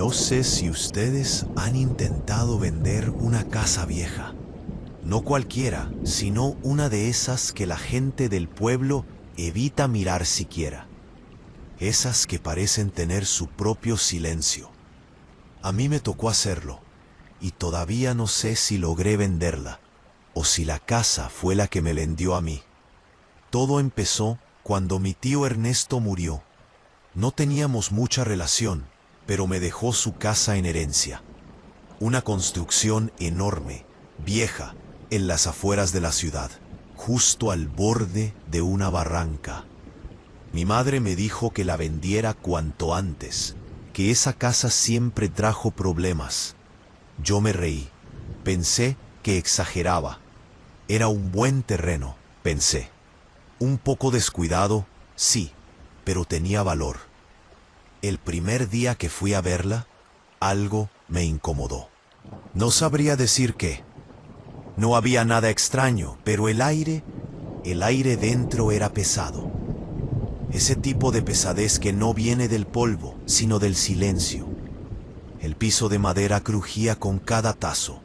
No sé si ustedes han intentado vender una casa vieja. No cualquiera, sino una de esas que la gente del pueblo evita mirar siquiera. Esas que parecen tener su propio silencio. A mí me tocó hacerlo, y todavía no sé si logré venderla, o si la casa fue la que me vendió a mí. Todo empezó cuando mi tío Ernesto murió. No teníamos mucha relación, pero me dejó su casa en herencia. Una construcción enorme, vieja, en las afueras de la ciudad, justo al borde de una barranca. Mi madre me dijo que la vendiera cuanto antes, que esa casa siempre trajo problemas. Yo me reí. Pensé que exageraba. Era un buen terreno, pensé. Un poco descuidado, sí, pero tenía valor. El primer día que fui a verla, algo me incomodó. No sabría decir qué. No había nada extraño, pero el aire dentro era pesado. Ese tipo de pesadez que no viene del polvo, sino del silencio. El piso de madera crujía con cada tazo,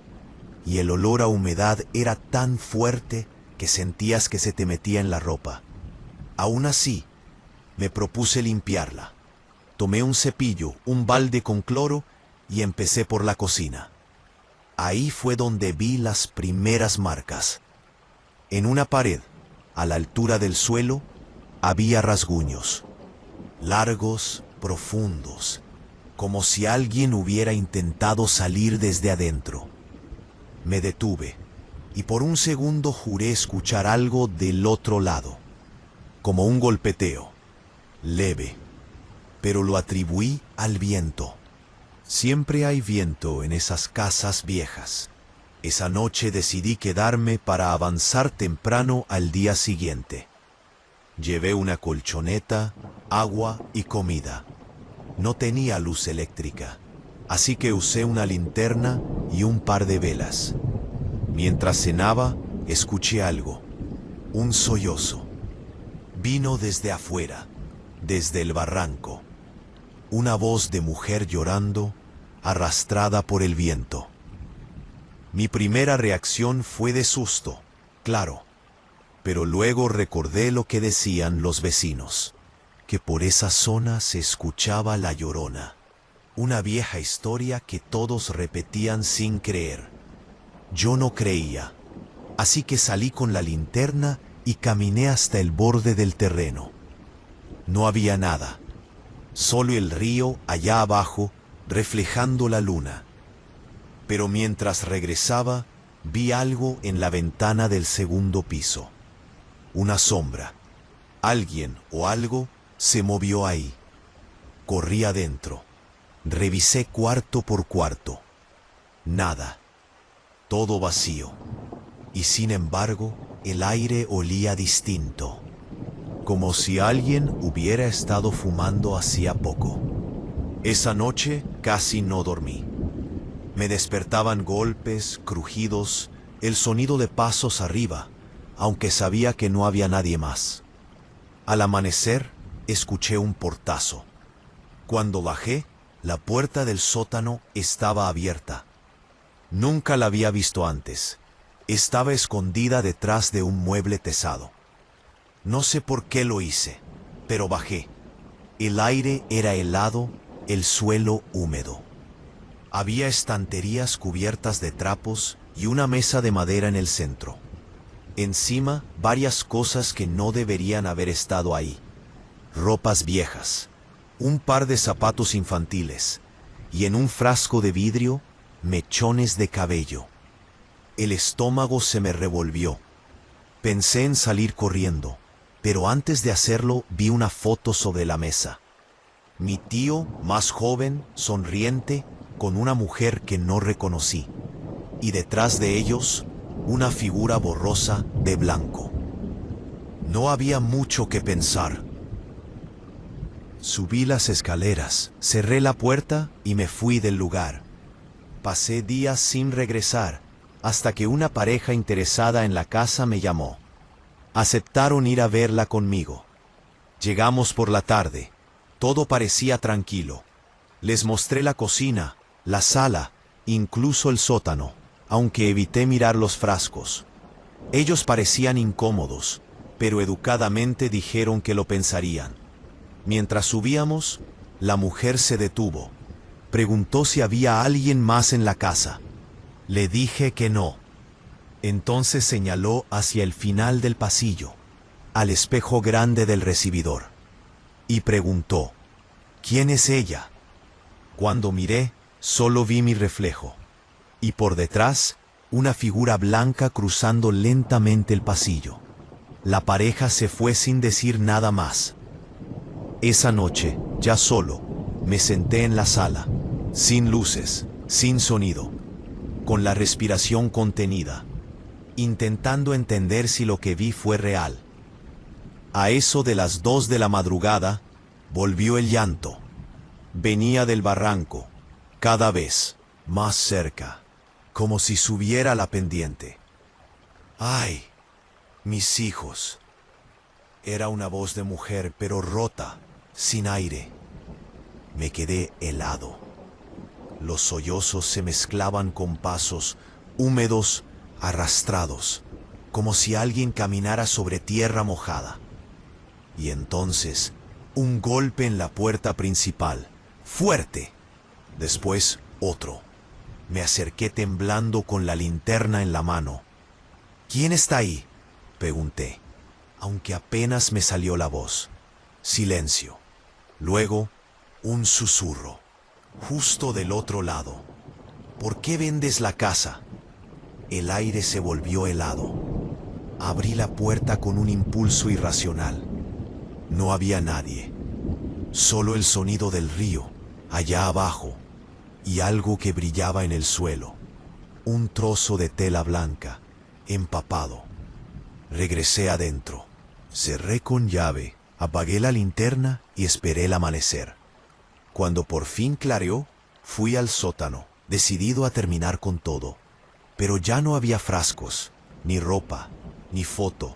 y el olor a humedad era tan fuerte que sentías que se te metía en la ropa. Aún así, me propuse limpiarla. Tomé un cepillo, un balde con cloro y empecé por la cocina. Ahí fue donde vi las primeras marcas. En una pared, a la altura del suelo, había rasguños. Largos, profundos, como si alguien hubiera intentado salir desde adentro. Me detuve, y por un segundo juré escuchar algo del otro lado, como un golpeteo, leve, pero lo atribuí al viento. Siempre hay viento en esas casas viejas. Esa noche decidí quedarme para avanzar temprano al día siguiente. Llevé una colchoneta, agua y comida. No tenía luz eléctrica, así que usé una linterna y un par de velas. Mientras cenaba, escuché algo, un sollozo. Vino desde afuera, desde el barranco. Una voz de mujer llorando, arrastrada por el viento. Mi primera reacción fue de susto, claro, pero luego recordé lo que decían los vecinos, que por esa zona se escuchaba la Llorona, una vieja historia que todos repetían sin creer. Yo no creía, así que salí con la linterna y caminé hasta el borde del terreno. No había nada, solo el río allá abajo reflejando la luna. Pero mientras regresaba, vi algo en la ventana del segundo piso. Una sombra. Alguien o algo se movió ahí. Corrí adentro. Revisé cuarto por cuarto. Nada. Todo vacío. Y sin embargo, el aire olía distinto. Como si alguien hubiera estado fumando hacía poco. Esa noche casi no dormí. Me despertaban golpes, crujidos, el sonido de pasos arriba, aunque sabía que no había nadie más. Al amanecer, escuché un portazo. Cuando bajé, la puerta del sótano estaba abierta. Nunca la había visto antes. Estaba escondida detrás de un mueble tesado. No sé por qué lo hice, pero bajé. El aire era helado, el suelo húmedo. Había estanterías cubiertas de trapos y una mesa de madera en el centro. Encima, varias cosas que no deberían haber estado ahí. Ropas viejas, un par de zapatos infantiles y en un frasco de vidrio, mechones de cabello. El estómago se me revolvió. Pensé en salir corriendo, pero antes de hacerlo vi una foto sobre la mesa. Mi tío, más joven, sonriente, con una mujer que no reconocí, y detrás de ellos, una figura borrosa de blanco. No había mucho que pensar. Subí las escaleras, cerré la puerta y me fui del lugar. Pasé días sin regresar, hasta que una pareja interesada en la casa me llamó. Aceptaron ir a verla conmigo. Llegamos por la tarde. Todo parecía tranquilo. Les mostré la cocina, la sala, incluso el sótano, aunque evité mirar los frascos. Ellos parecían incómodos, pero educadamente dijeron que lo pensarían. Mientras subíamos, la mujer se detuvo. Preguntó si había alguien más en la casa. Le dije que no. Entonces señaló hacia el final del pasillo, al espejo grande del recibidor, y preguntó, ¿quién es ella? Cuando miré, solo vi mi reflejo, y por detrás, una figura blanca cruzando lentamente el pasillo. La pareja se fue sin decir nada más. Esa noche, ya solo, me senté en la sala, sin luces, sin sonido, con la respiración contenida, intentando entender si lo que vi fue real. A eso de las 2 de la madrugada, volvió el llanto. Venía del barranco, cada vez más cerca, como si subiera la pendiente. ¡Ay! Mis hijos. Era una voz de mujer, pero rota, sin aire. Me quedé helado. Los sollozos se mezclaban con pasos húmedos, arrastrados, como si alguien caminara sobre tierra mojada. Y entonces, un golpe en la puerta principal, fuerte. Después, otro. Me acerqué temblando con la linterna en la mano. ¿Quién está ahí?, pregunté, aunque apenas me salió la voz. Silencio. Luego, un susurro, justo del otro lado. ¿Por qué vendes la casa? El aire se volvió helado. Abrí la puerta con un impulso irracional. No había nadie. Solo el sonido del río, allá abajo, y algo que brillaba en el suelo. Un trozo de tela blanca, empapado. Regresé adentro. Cerré con llave, apagué la linterna y esperé el amanecer. Cuando por fin clareó, fui al sótano, decidido a terminar con todo. Pero ya no había frascos, ni ropa, ni foto.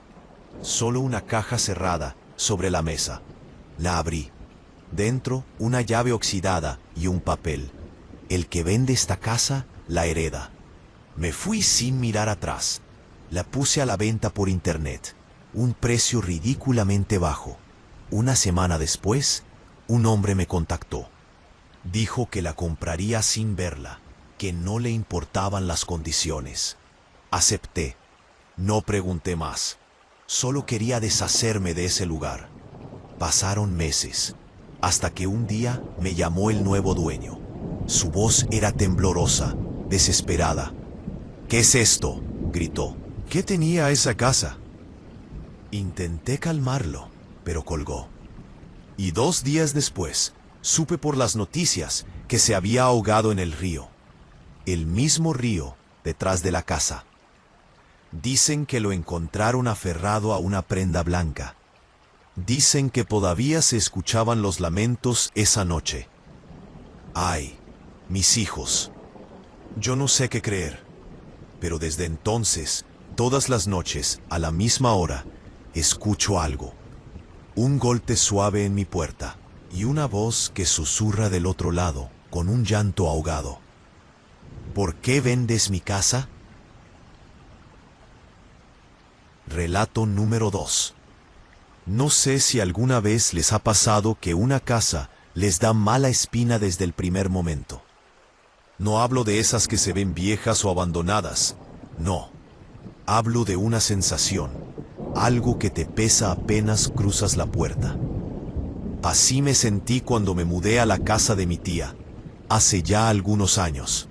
Solo una caja cerrada sobre la mesa. La abrí. Dentro, una llave oxidada y un papel. El que vende esta casa la hereda. Me fui sin mirar atrás. La puse a la venta por internet. Un precio ridículamente bajo. Una semana después, un hombre me contactó. Dijo que la compraría sin verla, que no le importaban las condiciones. Acepté. No pregunté más. Solo quería deshacerme de ese lugar. Pasaron meses, hasta que un día me llamó el nuevo dueño. Su voz era temblorosa, desesperada. ¿Qué es esto?, gritó. ¿Qué tenía esa casa? Intenté calmarlo, pero colgó. Y 2 días después, supe por las noticias que se había ahogado en el río. El mismo río detrás de la casa. Dicen que lo encontraron aferrado a una prenda blanca. Dicen que todavía se escuchaban los lamentos esa noche. ¡Ay, mis hijos! Yo no sé qué creer, pero desde entonces, todas las noches, a la misma hora, escucho algo. Un golpe suave en mi puerta y una voz que susurra del otro lado con un llanto ahogado. ¿Por qué vendes mi casa? Relato número 2. No sé si alguna vez les ha pasado que una casa les da mala espina desde el primer momento. No hablo de esas que se ven viejas o abandonadas. No. Hablo de una sensación, algo que te pesa apenas cruzas la puerta. Así me sentí cuando me mudé a la casa de mi tía, hace ya algunos años.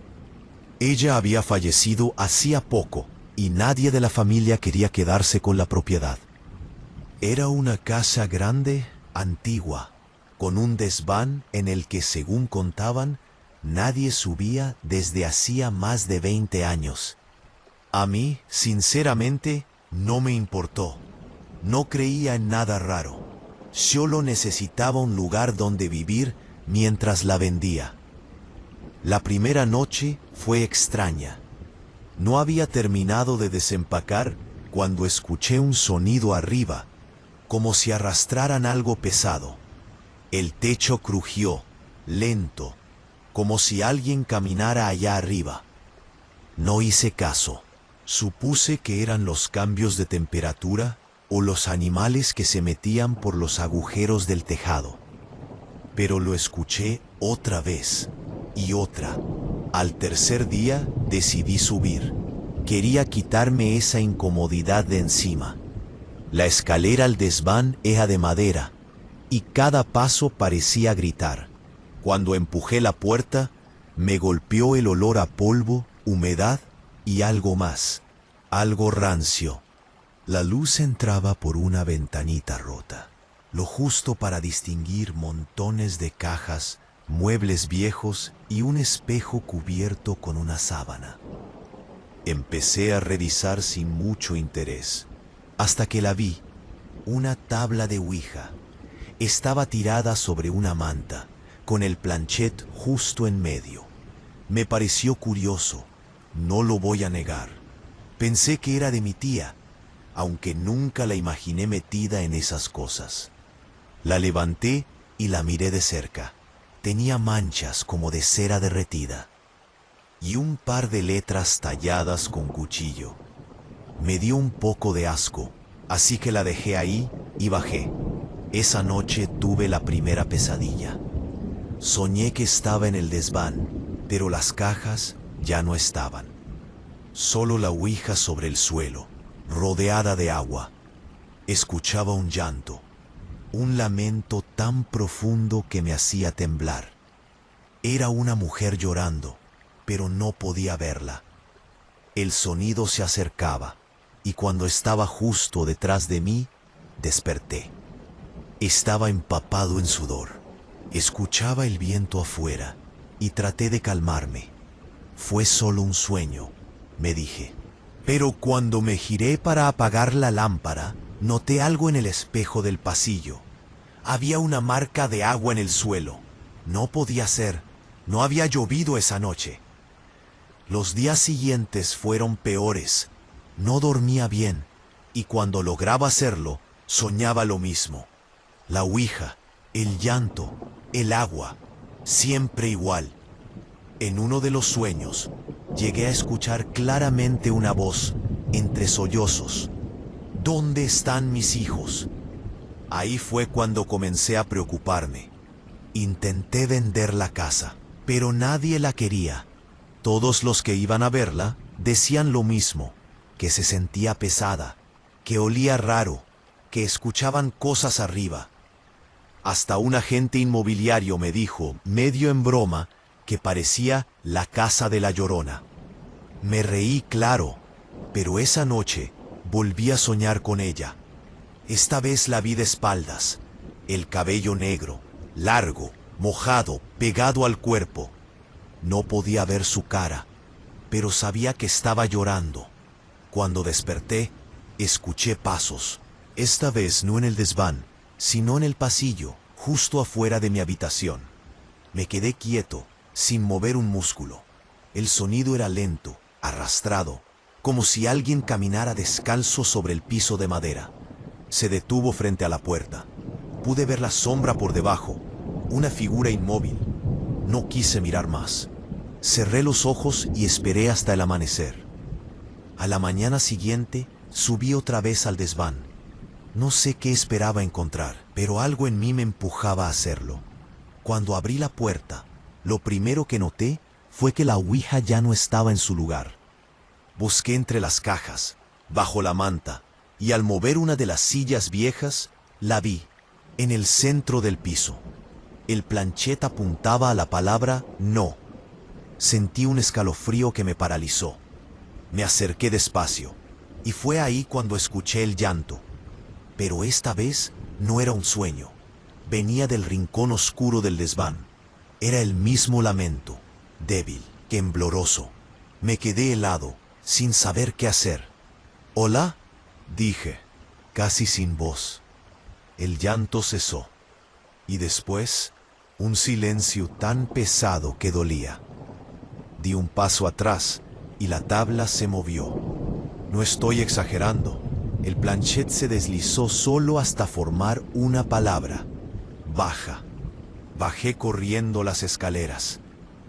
Ella había fallecido hacía poco y nadie de la familia quería quedarse con la propiedad. Era una casa grande, antigua, con un desván en el que, según contaban, nadie subía desde hacía más de 20 años. A mí, sinceramente, no me importó. No creía en nada raro. Solo necesitaba un lugar donde vivir mientras la vendía. La primera noche fue extraña. No había terminado de desempacar cuando escuché un sonido arriba, como si arrastraran algo pesado. El techo crujió, lento, como si alguien caminara allá arriba. No hice caso. Supuse que eran los cambios de temperatura o los animales que se metían por los agujeros del tejado. Pero lo escuché otra vez y otra. Al tercer día decidí subir. Quería quitarme esa incomodidad de encima. La escalera al desván era de madera y cada paso parecía gritar. Cuando empujé la puerta, me golpeó el olor a polvo, humedad y algo más, algo rancio. La luz entraba por una ventanita rota, lo justo para distinguir montones de cajas, muebles viejos y un espejo cubierto con una sábana. Empecé a revisar sin mucho interés, hasta que la vi, una tabla de Ouija. Estaba tirada sobre una manta, con el planchet justo en medio. Me pareció curioso, no lo voy a negar. Pensé que era de mi tía, aunque nunca la imaginé metida en esas cosas. La levanté y la miré de cerca. Tenía manchas como de cera derretida y un par de letras talladas con cuchillo. Me dio un poco de asco, así que la dejé ahí y bajé. Esa noche tuve la primera pesadilla. Soñé que estaba en el desván, pero las cajas ya no estaban. Solo la Ouija sobre el suelo, rodeada de agua. Escuchaba un llanto, un lamento tan profundo que me hacía temblar. Era una mujer llorando, pero no podía verla. El sonido se acercaba, y cuando estaba justo detrás de mí, desperté. Estaba empapado en sudor. Escuchaba el viento afuera, y traté de calmarme. Fue solo un sueño, me dije. Pero cuando me giré para apagar la lámpara, noté algo en el espejo del pasillo. Había una marca de agua en el suelo. No podía ser. No había llovido esa noche. Los días siguientes fueron peores. No dormía bien, y cuando lograba hacerlo, soñaba lo mismo. La Ouija, el llanto, el agua, siempre igual. En uno de los sueños, llegué a escuchar claramente una voz, entre sollozos. ¿Dónde están mis hijos? Ahí fue cuando comencé a preocuparme. Intenté vender la casa, pero nadie la quería. Todos los que iban a verla decían lo mismo, que se sentía pesada, que olía raro, que escuchaban cosas arriba. Hasta un agente inmobiliario me dijo, medio en broma, que parecía la casa de la Llorona. Me reí, claro, pero esa noche volví a soñar con ella. Esta vez la vi de espaldas, el cabello negro, largo, mojado, pegado al cuerpo. No podía ver su cara, pero sabía que estaba llorando. Cuando desperté, escuché pasos, esta vez no en el desván, sino en el pasillo, justo afuera de mi habitación. Me quedé quieto, sin mover un músculo. El sonido era lento, arrastrado, como si alguien caminara descalzo sobre el piso de madera. Se detuvo frente a la puerta. Pude ver la sombra por debajo, una figura inmóvil. No quise mirar más. Cerré los ojos y esperé hasta el amanecer. A la mañana siguiente, subí otra vez al desván. No sé qué esperaba encontrar, pero algo en mí me empujaba a hacerlo. Cuando abrí la puerta, lo primero que noté fue que la Ouija ya no estaba en su lugar. Busqué entre las cajas, bajo la manta, y al mover una de las sillas viejas, la vi, en el centro del piso. El planchet apuntaba a la palabra no. Sentí un escalofrío que me paralizó. Me acerqué despacio, y fue ahí cuando escuché el llanto. Pero esta vez no era un sueño. Venía del rincón oscuro del desván. Era el mismo lamento, débil, tembloroso. Me quedé helado, sin saber qué hacer. «¿Hola?», dije, casi sin voz. El llanto cesó, y después un silencio tan pesado que dolía. Di un paso atrás y la tabla se movió. No estoy exagerando. El planchet se deslizó solo hasta formar una palabra: baja. Bajé corriendo las escaleras.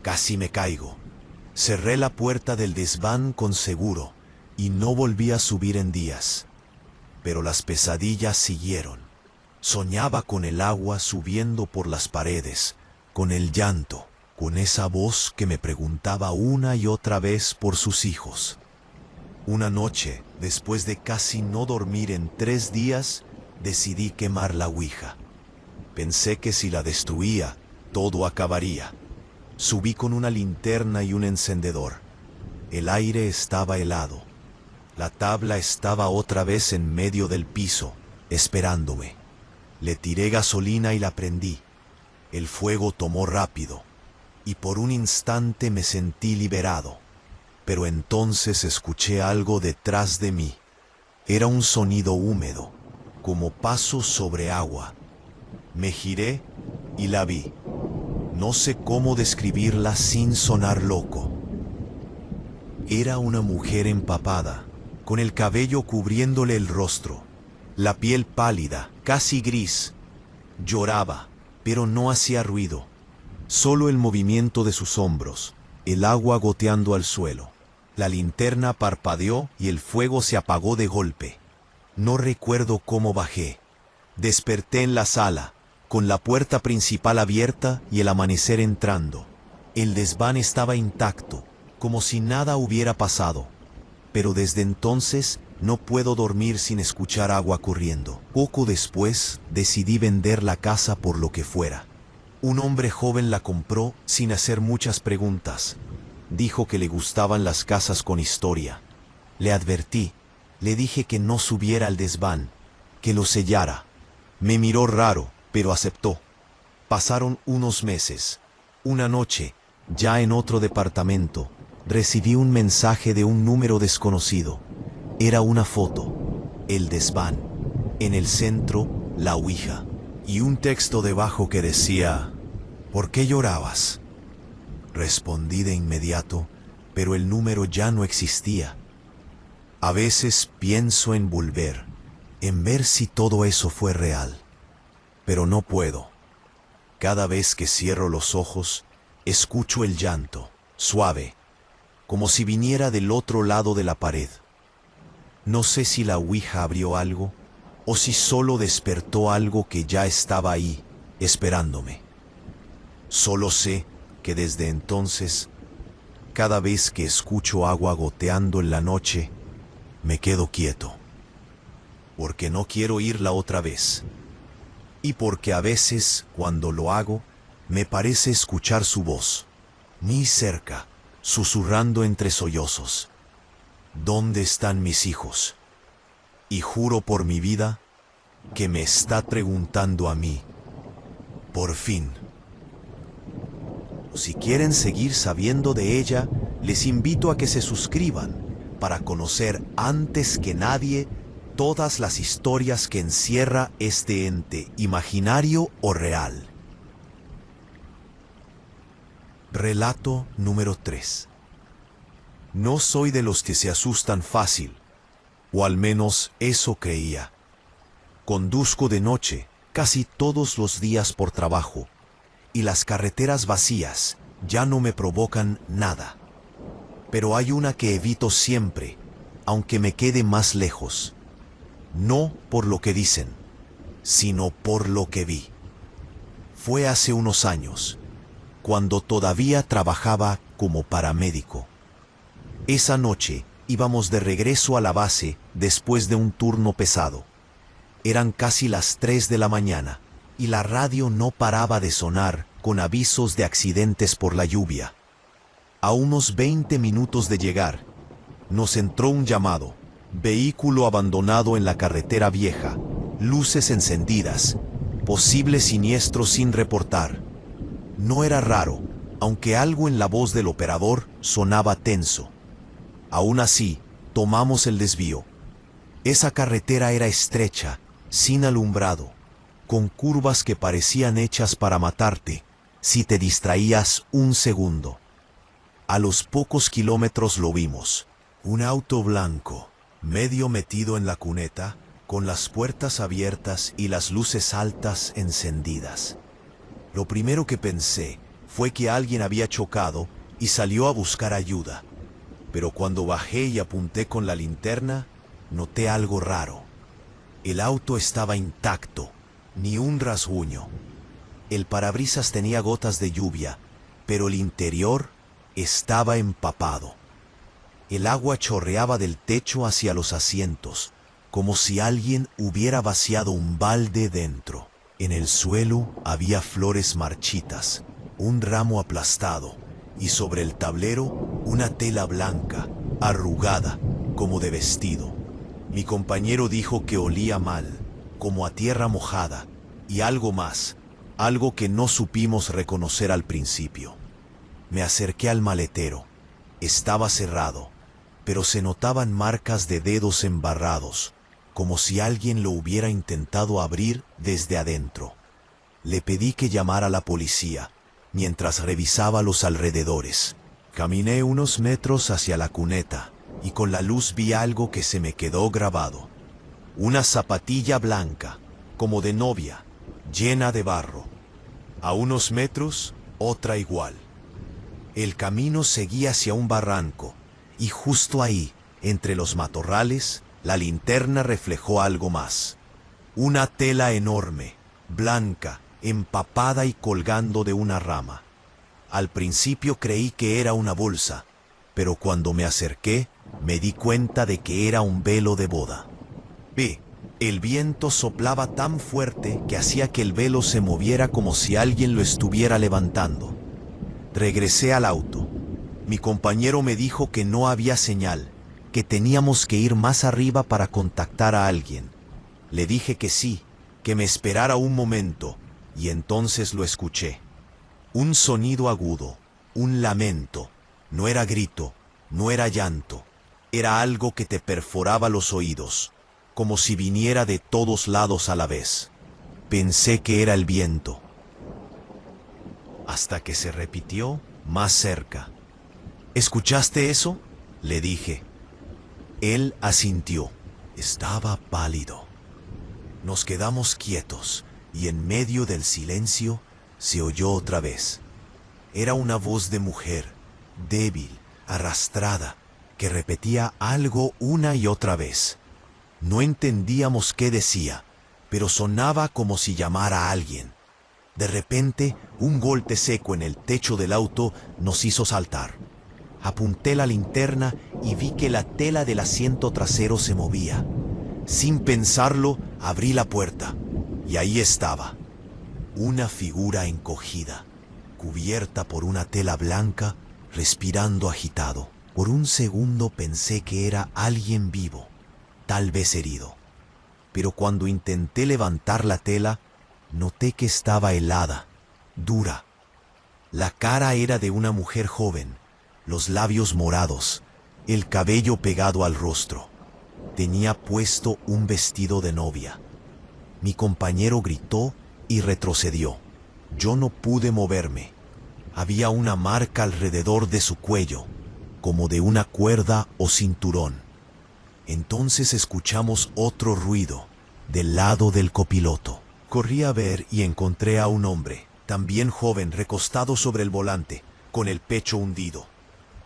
Casi me caigo. Cerré la puerta del desván con seguro y no volví a subir en días. Pero las pesadillas siguieron. Soñaba con el agua subiendo por las paredes, con el llanto, con esa voz que me preguntaba una y otra vez por sus hijos. Una noche, después de casi no dormir en 3 días, decidí quemar la ouija. Pensé que si la destruía, todo acabaría. Subí con una linterna y un encendedor. El aire estaba helado. La tabla estaba otra vez en medio del piso, esperándome. Le tiré gasolina y la prendí. El fuego tomó rápido, y por un instante me sentí liberado. Pero entonces escuché algo detrás de mí. Era un sonido húmedo, como pasos sobre agua. Me giré y la vi. No sé cómo describirla sin sonar loco. Era una mujer empapada, con el cabello cubriéndole el rostro, la piel pálida, casi gris. Lloraba, pero no hacía ruido. Solo el movimiento de sus hombros, el agua goteando al suelo. La linterna parpadeó y el fuego se apagó de golpe. No recuerdo cómo bajé. Desperté en la sala, con la puerta principal abierta y el amanecer entrando. El desván estaba intacto, como si nada hubiera pasado. Pero desde entonces no puedo dormir sin escuchar agua corriendo. Poco después decidí vender la casa por lo que fuera. Un hombre joven la compró sin hacer muchas preguntas. Dijo que le gustaban las casas con historia. Le advertí, le dije que no subiera al desván, que lo sellara. Me miró raro, pero aceptó. Pasaron unos meses. Una noche, ya en otro departamento, recibí un mensaje de un número desconocido. Era una foto, el desván, en el centro, la ouija, y un texto debajo que decía: ¿por qué llorabas? Respondí de inmediato, pero el número ya no existía. A veces pienso en volver, en ver si todo eso fue real. Pero no puedo. Cada vez que cierro los ojos, escucho el llanto, suave, como si viniera del otro lado de la pared. No sé si la ouija abrió algo, o si solo despertó algo que ya estaba ahí, esperándome. Solo sé que desde entonces, cada vez que escucho agua goteando en la noche, me quedo quieto. Porque no quiero oírla otra vez. Y porque a veces, cuando lo hago, me parece escuchar su voz, muy cerca, susurrando entre sollozos: ¿dónde están mis hijos? Y juro por mi vida que me está preguntando a mí. Por fin. Si quieren seguir sabiendo de ella, les invito a que se suscriban para conocer antes que nadie todas las historias que encierra este ente, imaginario o real. Relato número 3. No soy de los que se asustan fácil, o al menos eso creía. Conduzco de noche casi todos los días por trabajo, y las carreteras vacías ya no me provocan nada. Pero hay una que evito siempre, aunque me quede más lejos. No por lo que dicen, sino por lo que vi. Fue hace unos años, cuando todavía trabajaba como paramédico. Esa noche íbamos de regreso a la base después de un turno pesado. Eran casi las 3 de la mañana y la radio no paraba de sonar con avisos de accidentes por la lluvia. A unos 20 minutos de llegar, nos entró un llamado: vehículo abandonado en la carretera vieja, luces encendidas, posible siniestro sin reportar. No era raro, aunque algo en la voz del operador sonaba tenso. Aún así, tomamos el desvío. Esa carretera era estrecha, sin alumbrado, con curvas que parecían hechas para matarte si te distraías un segundo. A los pocos kilómetros lo vimos. Un auto blanco, medio metido en la cuneta, con las puertas abiertas y las luces altas encendidas. Lo primero que pensé fue que alguien había chocado y salió a buscar ayuda. Pero cuando bajé y apunté con la linterna, noté algo raro. El auto estaba intacto, ni un rasguño. El parabrisas tenía gotas de lluvia, pero el interior estaba empapado. El agua chorreaba del techo hacia los asientos, como si alguien hubiera vaciado un balde dentro. En el suelo había flores marchitas, un ramo aplastado, y sobre el tablero una tela blanca, arrugada, como de vestido. Mi compañero dijo que olía mal, como a tierra mojada, y algo más, algo que no supimos reconocer al principio. Me acerqué al maletero. Estaba cerrado, pero se notaban marcas de dedos embarrados, como si alguien lo hubiera intentado abrir desde adentro. Le pedí que llamara a la policía, mientras revisaba los alrededores. Caminé unos metros hacia la cuneta, y con la luz vi algo que se me quedó grabado. Una zapatilla blanca, como de novia, llena de barro. A unos metros, otra igual. El camino seguía hacia un barranco, y justo ahí, entre los matorrales, la linterna reflejó algo más. Una tela enorme, blanca, empapada y colgando de una rama. Al principio creí que era una bolsa, pero cuando me acerqué, me di cuenta de que era un velo de boda. El viento soplaba tan fuerte que hacía que el velo se moviera como si alguien lo estuviera levantando. Regresé al auto. Mi compañero me dijo que no había señal, que teníamos que ir más arriba para contactar a alguien. Le dije que sí, que me esperara un momento, y entonces lo escuché. Un sonido agudo, un lamento. No era grito, no era llanto. Era algo que te perforaba los oídos, como si viniera de todos lados a la vez. Pensé que era el viento. Hasta que se repitió más cerca. ¿Escuchaste eso?, le dije. Él asintió. Estaba pálido. Nos quedamos quietos, y en medio del silencio se oyó otra vez. Era una voz de mujer, débil, arrastrada, que repetía algo una y otra vez. No entendíamos qué decía, pero sonaba como si llamara a alguien. De repente, un golpe seco en el techo del auto nos hizo saltar. Apunté la linterna y vi que la tela del asiento trasero se movía. Sin pensarlo, abrí la puerta, y ahí estaba. Una figura encogida, cubierta por una tela blanca, respirando agitado. Por un segundo pensé que era alguien vivo, tal vez herido. Pero cuando intenté levantar la tela, noté que estaba helada, dura. La cara era de una mujer joven, los labios morados, el cabello pegado al rostro. Tenía puesto un vestido de novia. Mi compañero gritó y retrocedió. Yo no pude moverme. Había una marca alrededor de su cuello, como de una cuerda o cinturón. Entonces escuchamos otro ruido, del lado del copiloto. Corrí a ver y encontré a un hombre, también joven, recostado sobre el volante, con el pecho hundido.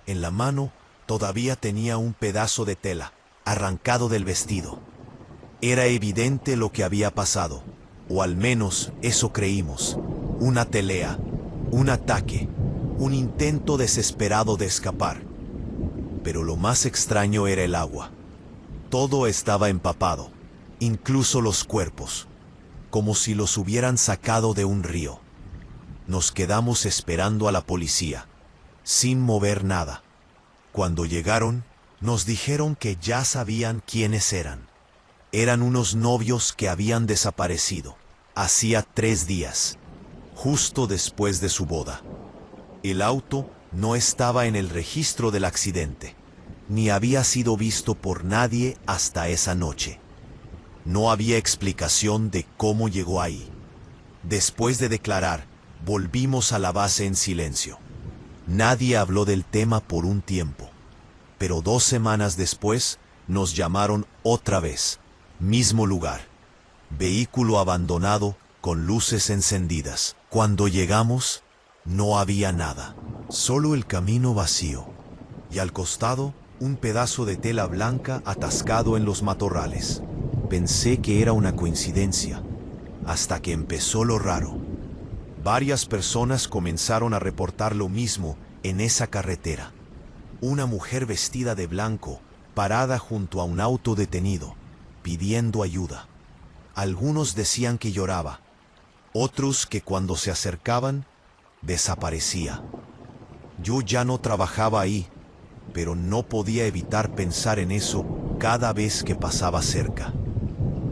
En la mano todavía tenía un pedazo de tela, arrancado del vestido. Era evidente lo que había pasado, o al menos eso creímos. Una pelea, un ataque, un intento desesperado de escapar. Pero lo más extraño era el agua. Todo estaba empapado, incluso los cuerpos, como si los hubieran sacado de un río. Nos quedamos esperando a la policía, sin mover nada. Cuando llegaron, nos dijeron que ya sabían quiénes eran. Eran unos novios que habían desaparecido, hacía 3 días, justo después de su boda. El auto no estaba en el registro del accidente, ni había sido visto por nadie hasta esa noche. No había explicación de cómo llegó ahí. Después de declarar, volvimos a la base en silencio. Nadie habló del tema por un tiempo, pero 2 semanas después nos llamaron otra vez, mismo lugar, vehículo abandonado con luces encendidas. Cuando llegamos, No había nada, solo el camino vacío, y al costado un pedazo de tela blanca atascado en los matorrales. Pensé que era una coincidencia, hasta que empezó lo raro. Varias personas comenzaron a reportar lo mismo en esa carretera. Una mujer vestida de blanco, parada junto a un auto detenido, pidiendo ayuda. Algunos decían que lloraba, otros que cuando se acercaban, desaparecía. Yo ya no trabajaba ahí, pero no podía evitar pensar en eso cada vez que pasaba cerca.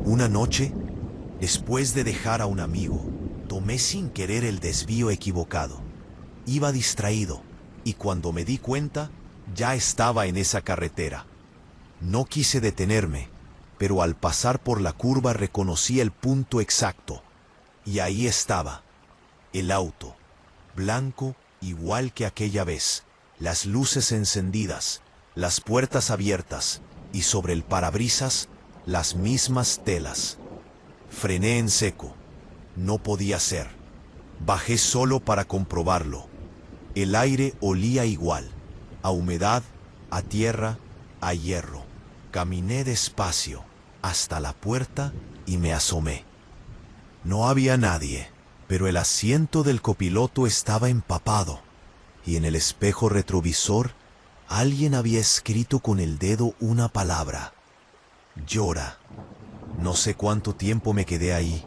Una noche, después de dejar a un amigo, tomé sin querer el desvío equivocado. Iba distraído, y cuando me di cuenta, ya estaba en esa carretera. No quise detenerme, pero al pasar por la curva reconocí el punto exacto. Y ahí estaba, el auto, blanco igual que aquella vez, las luces encendidas, las puertas abiertas, y sobre el parabrisas, las mismas telas. Frené en seco. No podía ser. Bajé solo para comprobarlo. El aire olía igual, a humedad, a tierra, a hierro. Caminé despacio hasta la puerta y me asomé. No había nadie, pero el asiento del copiloto estaba empapado, y en el espejo retrovisor alguien había escrito con el dedo una palabra: llora. No sé cuánto tiempo me quedé ahí.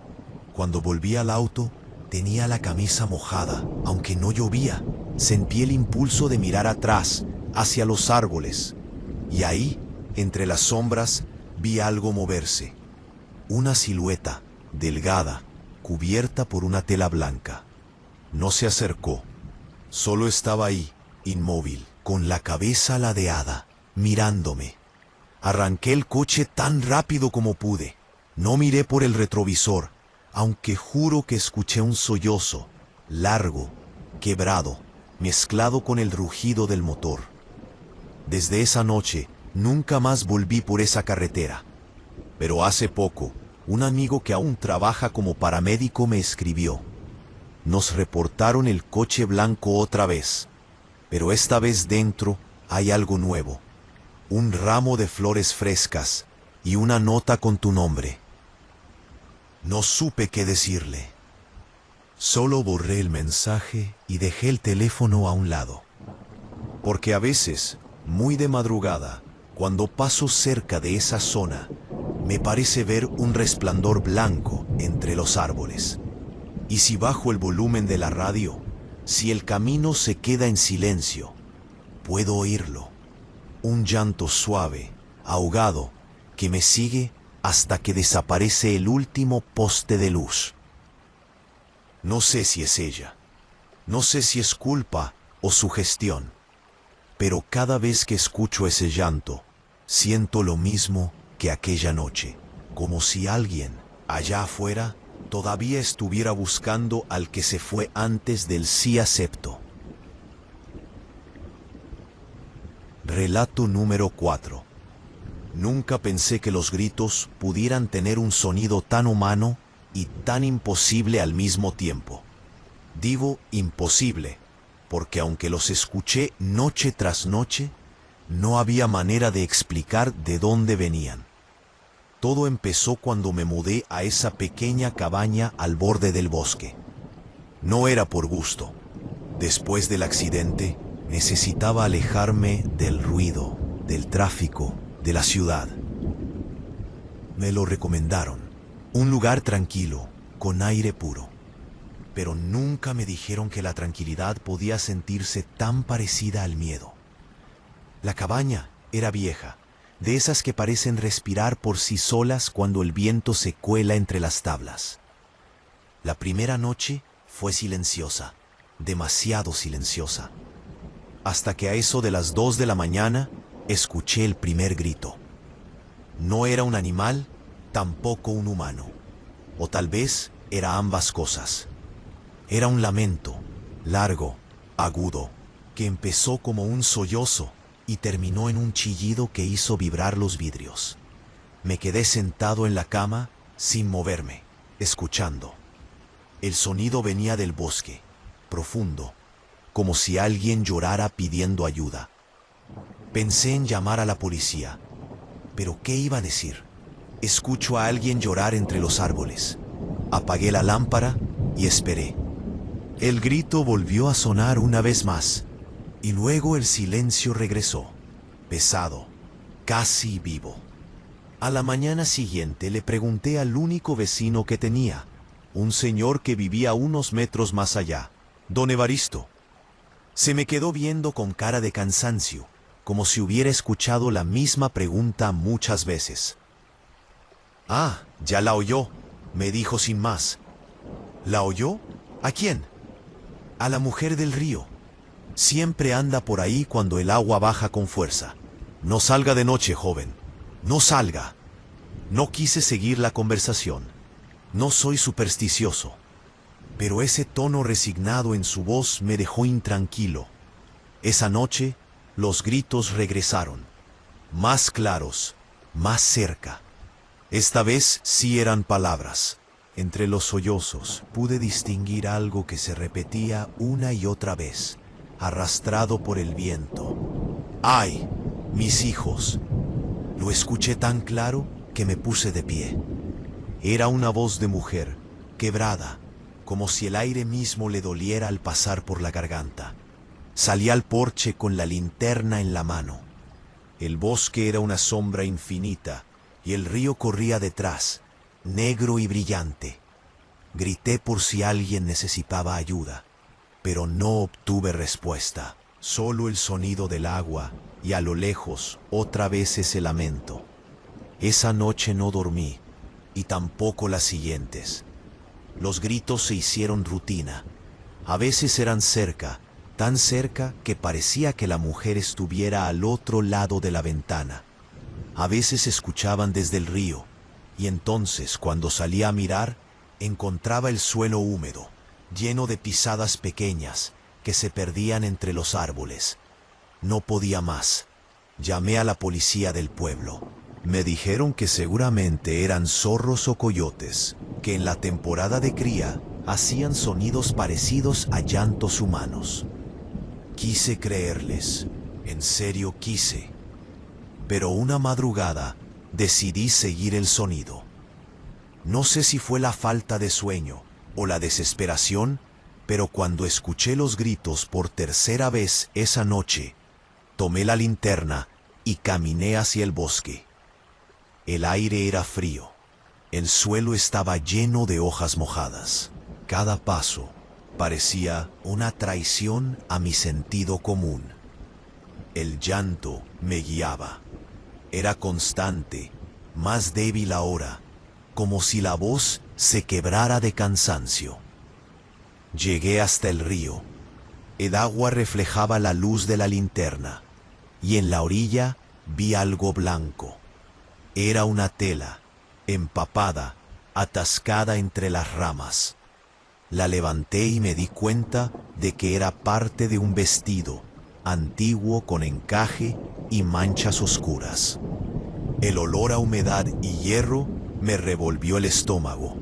Cuando volví al auto, tenía la camisa mojada, aunque no llovía. Sentí el impulso de mirar atrás, hacia los árboles, y ahí, entre las sombras, vi algo moverse. Una silueta, delgada, cubierta por una tela blanca. No se acercó, solo estaba ahí, inmóvil, con la cabeza ladeada, mirándome. Arranqué el coche tan rápido como pude. No miré por el retrovisor, aunque juro que escuché un sollozo, largo, quebrado, mezclado con el rugido del motor. Desde esa noche, nunca más volví por esa carretera. Pero hace poco, un amigo que aún trabaja como paramédico me escribió. Nos reportaron el coche blanco otra vez, pero esta vez dentro hay algo nuevo. Un ramo de flores frescas y una nota con tu nombre. No supe qué decirle. Solo borré el mensaje y dejé el teléfono a un lado. Porque a veces, muy de madrugada, cuando paso cerca de esa zona, me parece ver un resplandor blanco entre los árboles. Y si bajo el volumen de la radio, si el camino se queda en silencio, puedo oírlo. Un llanto suave, ahogado, que me sigue hasta que desaparece el último poste de luz. No sé si es ella, no sé si es culpa o sugestión, pero cada vez que escucho ese llanto, siento lo mismo que aquella noche, como si alguien, allá afuera, todavía estuviera buscando al que se fue antes del sí acepto. Relato número 4. Nunca pensé que los gritos pudieran tener un sonido tan humano y tan imposible al mismo tiempo. Digo imposible, porque aunque los escuché noche tras noche, no había manera de explicar de dónde venían. Todo empezó cuando me mudé a esa pequeña cabaña al borde del bosque. No era por gusto. Después del accidente, necesitaba alejarme del ruido, del tráfico, de la ciudad. Me lo recomendaron. Un lugar tranquilo, con aire puro. Pero nunca me dijeron que la tranquilidad podía sentirse tan parecida al miedo. La cabaña era vieja, de esas que parecen respirar por sí solas cuando el viento se cuela entre las tablas. La primera noche fue silenciosa, demasiado silenciosa. Hasta que a eso de las 2 de la mañana, escuché el primer grito. No era un animal, tampoco un humano. O tal vez era ambas cosas. Era un lamento, largo, agudo, que empezó como un sollozo y terminó en un chillido que hizo vibrar los vidrios. Me quedé sentado en la cama, sin moverme, escuchando. El sonido venía del bosque, profundo, como si alguien llorara pidiendo ayuda. Pensé en llamar a la policía, pero ¿qué iba a decir? Escucho a alguien llorar entre los árboles. Apagué la lámpara y esperé. El grito volvió a sonar una vez más, y luego el silencio regresó, pesado, casi vivo. A la mañana siguiente le pregunté al único vecino que tenía, un señor que vivía unos metros más allá, don Evaristo. Se me quedó viendo con cara de cansancio, como si hubiera escuchado la misma pregunta muchas veces. «Ah, ya la oyó», me dijo sin más. «¿La oyó? ¿A quién?» «A la mujer del río. Siempre anda por ahí cuando el agua baja con fuerza. No salga de noche, joven. No salga». No quise seguir la conversación. No soy supersticioso. Pero ese tono resignado en su voz me dejó intranquilo. Esa noche, los gritos regresaron. Más claros, más cerca. Esta vez sí eran palabras. Entre los sollozos pude distinguir algo que se repetía una y otra vez, arrastrado por el viento. ¡Ay, mis hijos! Lo escuché tan claro que me puse de pie. Era una voz de mujer, quebrada, como si el aire mismo le doliera al pasar por la garganta. Salí al porche con la linterna en la mano. El bosque era una sombra infinita y el río corría detrás, negro y brillante. Grité por si alguien necesitaba ayuda, pero no obtuve respuesta. Solo el sonido del agua y a lo lejos otra vez ese lamento. Esa noche no dormí, y tampoco las siguientes. Los gritos se hicieron rutina. A veces eran cerca, tan cerca que parecía que la mujer estuviera al otro lado de la ventana. A veces se escuchaban desde el río, y entonces, cuando salía a mirar, encontraba el suelo húmedo, lleno de pisadas pequeñas que se perdían entre los árboles. No podía más. Llamé a la policía del pueblo. Me dijeron que seguramente eran zorros o coyotes, que en la temporada de cría hacían sonidos parecidos a llantos humanos. Quise creerles, en serio quise. Pero una madrugada decidí seguir el sonido. No sé si fue la falta de sueño o la desesperación, pero cuando escuché los gritos por tercera vez esa noche, tomé la linterna y caminé hacia el bosque. El aire era frío. El suelo estaba lleno de hojas mojadas. Cada paso parecía una traición a mi sentido común. El llanto me guiaba. Era constante, más débil ahora, como si la voz se quebrara de cansancio. Llegué hasta el río. El agua reflejaba la luz de la linterna, y en la orilla vi algo blanco. Era una tela, empapada, atascada entre las ramas. La levanté y me di cuenta de que era parte de un vestido, antiguo con encaje y manchas oscuras. El olor a humedad y hierro me revolvió el estómago.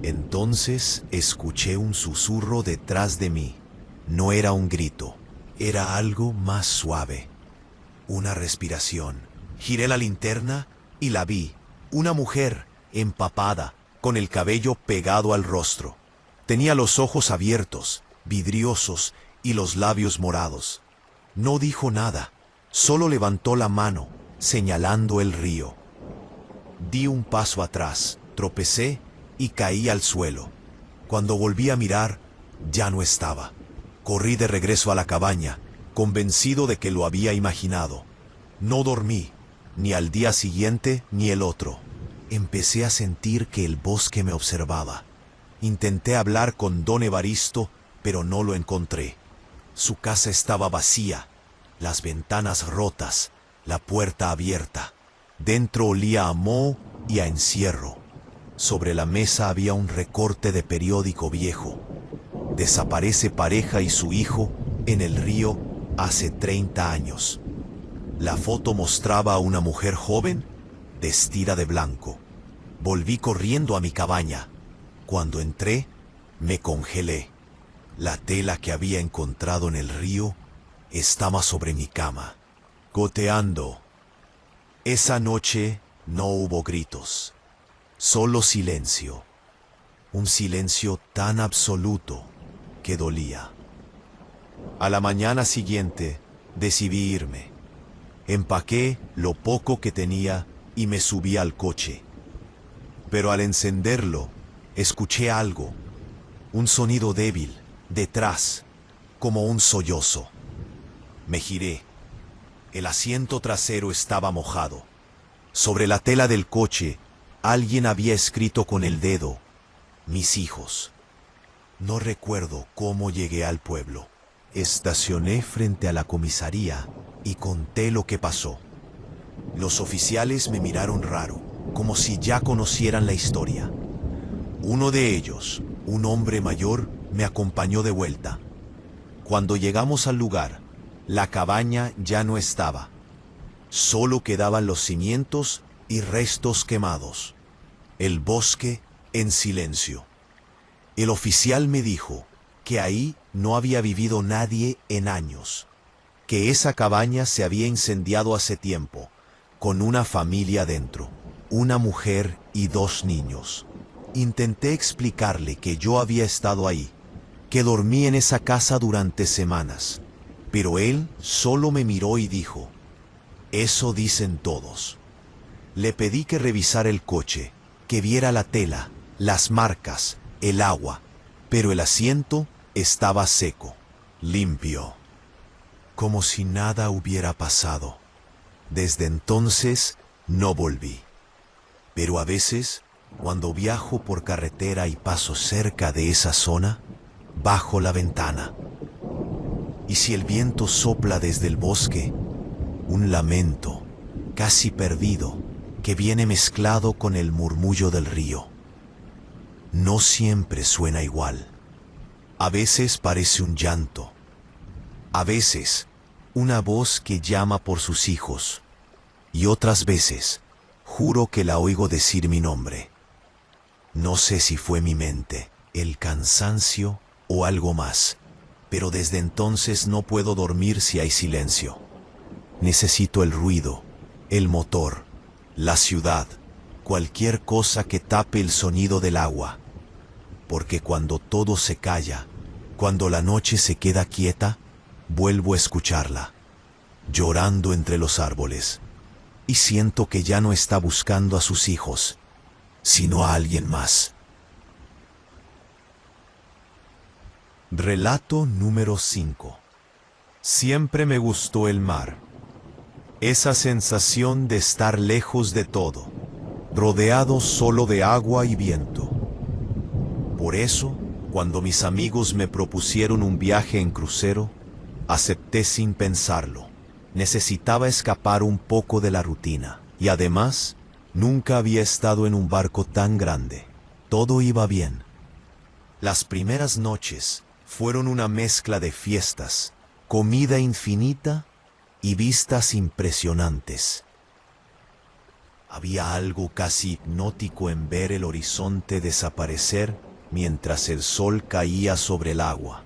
Entonces escuché un susurro detrás de mí. No era un grito, era algo más suave. Una respiración. Giré la linterna y la vi, una mujer empapada, con el cabello pegado al rostro. Tenía los ojos abiertos, vidriosos, y los labios morados. No dijo nada, solo levantó la mano, señalando el río. Di un paso atrás, tropecé y caí al suelo. Cuando volví a mirar, ya no estaba. Corrí de regreso a la cabaña, convencido de que lo había imaginado. No dormí, ni al día siguiente ni el otro. Empecé a sentir que el bosque me observaba. Intenté hablar con don Evaristo, pero no lo encontré. Su casa estaba vacía, las ventanas rotas, la puerta abierta. Dentro olía a moho y a encierro. Sobre la mesa había un recorte de periódico viejo. Desaparece pareja y su hijo en el río hace 30 años. La foto mostraba a una mujer joven, vestida de blanco. Volví corriendo a mi cabaña. Cuando entré, me congelé. La tela que había encontrado en el río estaba sobre mi cama, goteando. Esa noche no hubo gritos, solo silencio. Un silencio tan absoluto que dolía. A la mañana siguiente decidí irme. Empaqué lo poco que tenía y me subí al coche. Pero al encenderlo, escuché algo, un sonido débil, detrás, como un sollozo. Me giré. El asiento trasero estaba mojado. Sobre la tela del coche, alguien había escrito con el dedo: mis hijos. No recuerdo cómo llegué al pueblo. Estacioné frente a la comisaría y conté lo que pasó. Los oficiales me miraron raro, como si ya conocieran la historia. Uno de ellos, un hombre mayor, me acompañó de vuelta. Cuando llegamos al lugar, la cabaña ya no estaba. Solo quedaban los cimientos y restos quemados. El bosque en silencio. El oficial me dijo que ahí no había vivido nadie en años, que esa cabaña se había incendiado hace tiempo, con una familia dentro, una mujer y 2 niños. Intenté explicarle que yo había estado ahí, que dormí en esa casa durante semanas, pero él solo me miró y dijo: eso dicen todos. Le pedí que revisara el coche, que viera la tela, las marcas, el agua, pero el asiento estaba seco, limpio, como si nada hubiera pasado. Desde entonces no volví. Pero a veces, cuando viajo por carretera y paso cerca de esa zona, bajo la ventana. Y si el viento sopla desde el bosque, un lamento, casi perdido, que viene mezclado con el murmullo del río. No siempre suena igual. A veces parece un llanto. A veces, una voz que llama por sus hijos. Y otras veces, juro que la oigo decir mi nombre. No sé si fue mi mente, el cansancio o algo más, pero desde entonces no puedo dormir si hay silencio. Necesito el ruido, el motor, la ciudad, cualquier cosa que tape el sonido del agua. Porque cuando todo se calla, cuando la noche se queda quieta, vuelvo a escucharla, llorando entre los árboles. Y siento que ya no está buscando a sus hijos, sino a alguien más. Relato número 5. Siempre me gustó el mar. Esa sensación de estar lejos de todo, rodeado solo de agua y viento. Por eso, cuando mis amigos me propusieron un viaje en crucero, acepté sin pensarlo. Necesitaba escapar un poco de la rutina. Y además, nunca había estado en un barco tan grande. Todo iba bien. Las primeras noches fueron una mezcla de fiestas, comida infinita y vistas impresionantes. Había algo casi hipnótico en ver el horizonte desaparecer mientras el sol caía sobre el agua.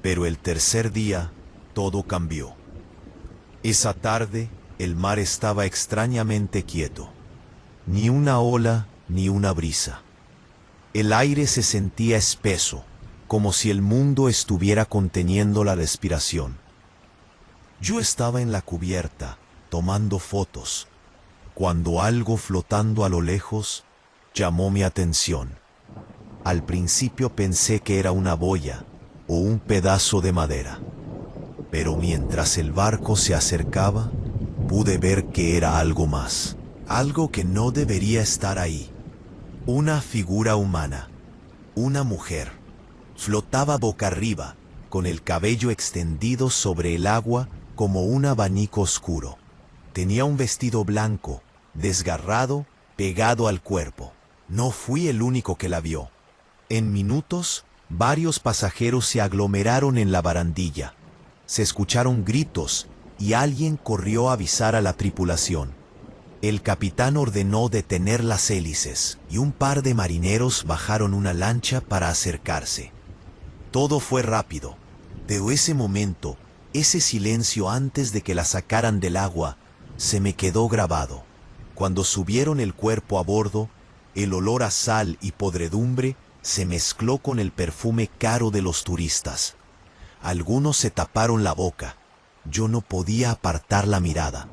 Pero el tercer día, todo cambió. Esa tarde, el mar estaba extrañamente quieto. Ni una ola, ni una brisa. El aire se sentía espeso, como si el mundo estuviera conteniendo la respiración. Yo estaba en la cubierta, tomando fotos, cuando algo flotando a lo lejos llamó mi atención. Al principio pensé que era una boya o un pedazo de madera, pero mientras el barco se acercaba, pude ver que era algo más, algo que no debería estar ahí. Una figura humana, una mujer, flotaba boca arriba, con el cabello extendido sobre el agua como un abanico oscuro. Tenía un vestido blanco, desgarrado, pegado al cuerpo. No fui el único que la vio. En minutos, varios pasajeros se aglomeraron en la barandilla. Se escucharon gritos y alguien corrió a avisar a la tripulación. El capitán ordenó detener las hélices y un par de marineros bajaron una lancha para acercarse. Todo fue rápido, pero ese momento, ese silencio antes de que la sacaran del agua, se me quedó grabado. Cuando subieron el cuerpo a bordo, el olor a sal y podredumbre se mezcló con el perfume caro de los turistas. Algunos se taparon la boca. Yo no podía apartar la mirada.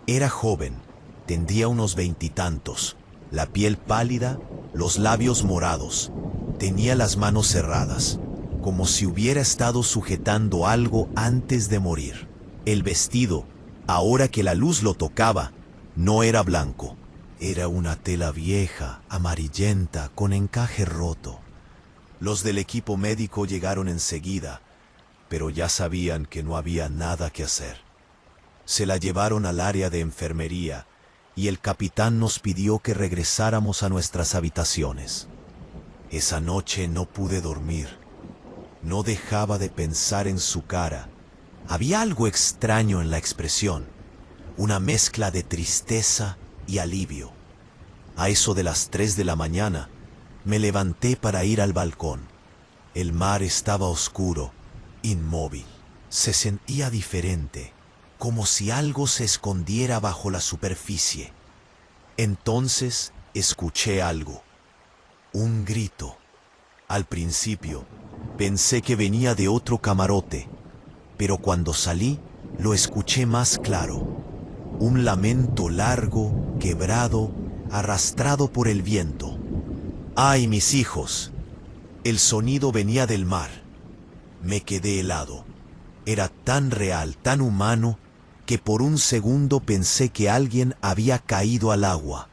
Era joven, tendría unos 20 y tantos, la piel pálida, los labios morados. Tenía las manos cerradas, como si hubiera estado sujetando algo antes de morir. El vestido, ahora que la luz lo tocaba, no era blanco. Era una tela vieja, amarillenta, con encaje roto. Los del equipo médico llegaron enseguida, pero ya sabían que no había nada que hacer. Se la llevaron al área de enfermería y el capitán nos pidió que regresáramos a nuestras habitaciones. Esa noche no pude dormir. No dejaba de pensar en su cara. Había algo extraño en la expresión, una mezcla de tristeza y alivio. A eso de las 3 de la mañana, me levanté para ir al balcón. El mar estaba oscuro, inmóvil. Se sentía diferente, como si algo se escondiera bajo la superficie. Entonces escuché algo, un grito. Al principio pensé que venía de otro camarote, pero cuando salí lo escuché más claro. Un lamento largo, quebrado, arrastrado por el viento. ¡Ay, mis hijos! El sonido venía del mar. Me quedé helado. Era tan real, tan humano, que por un segundo pensé que alguien había caído al agua.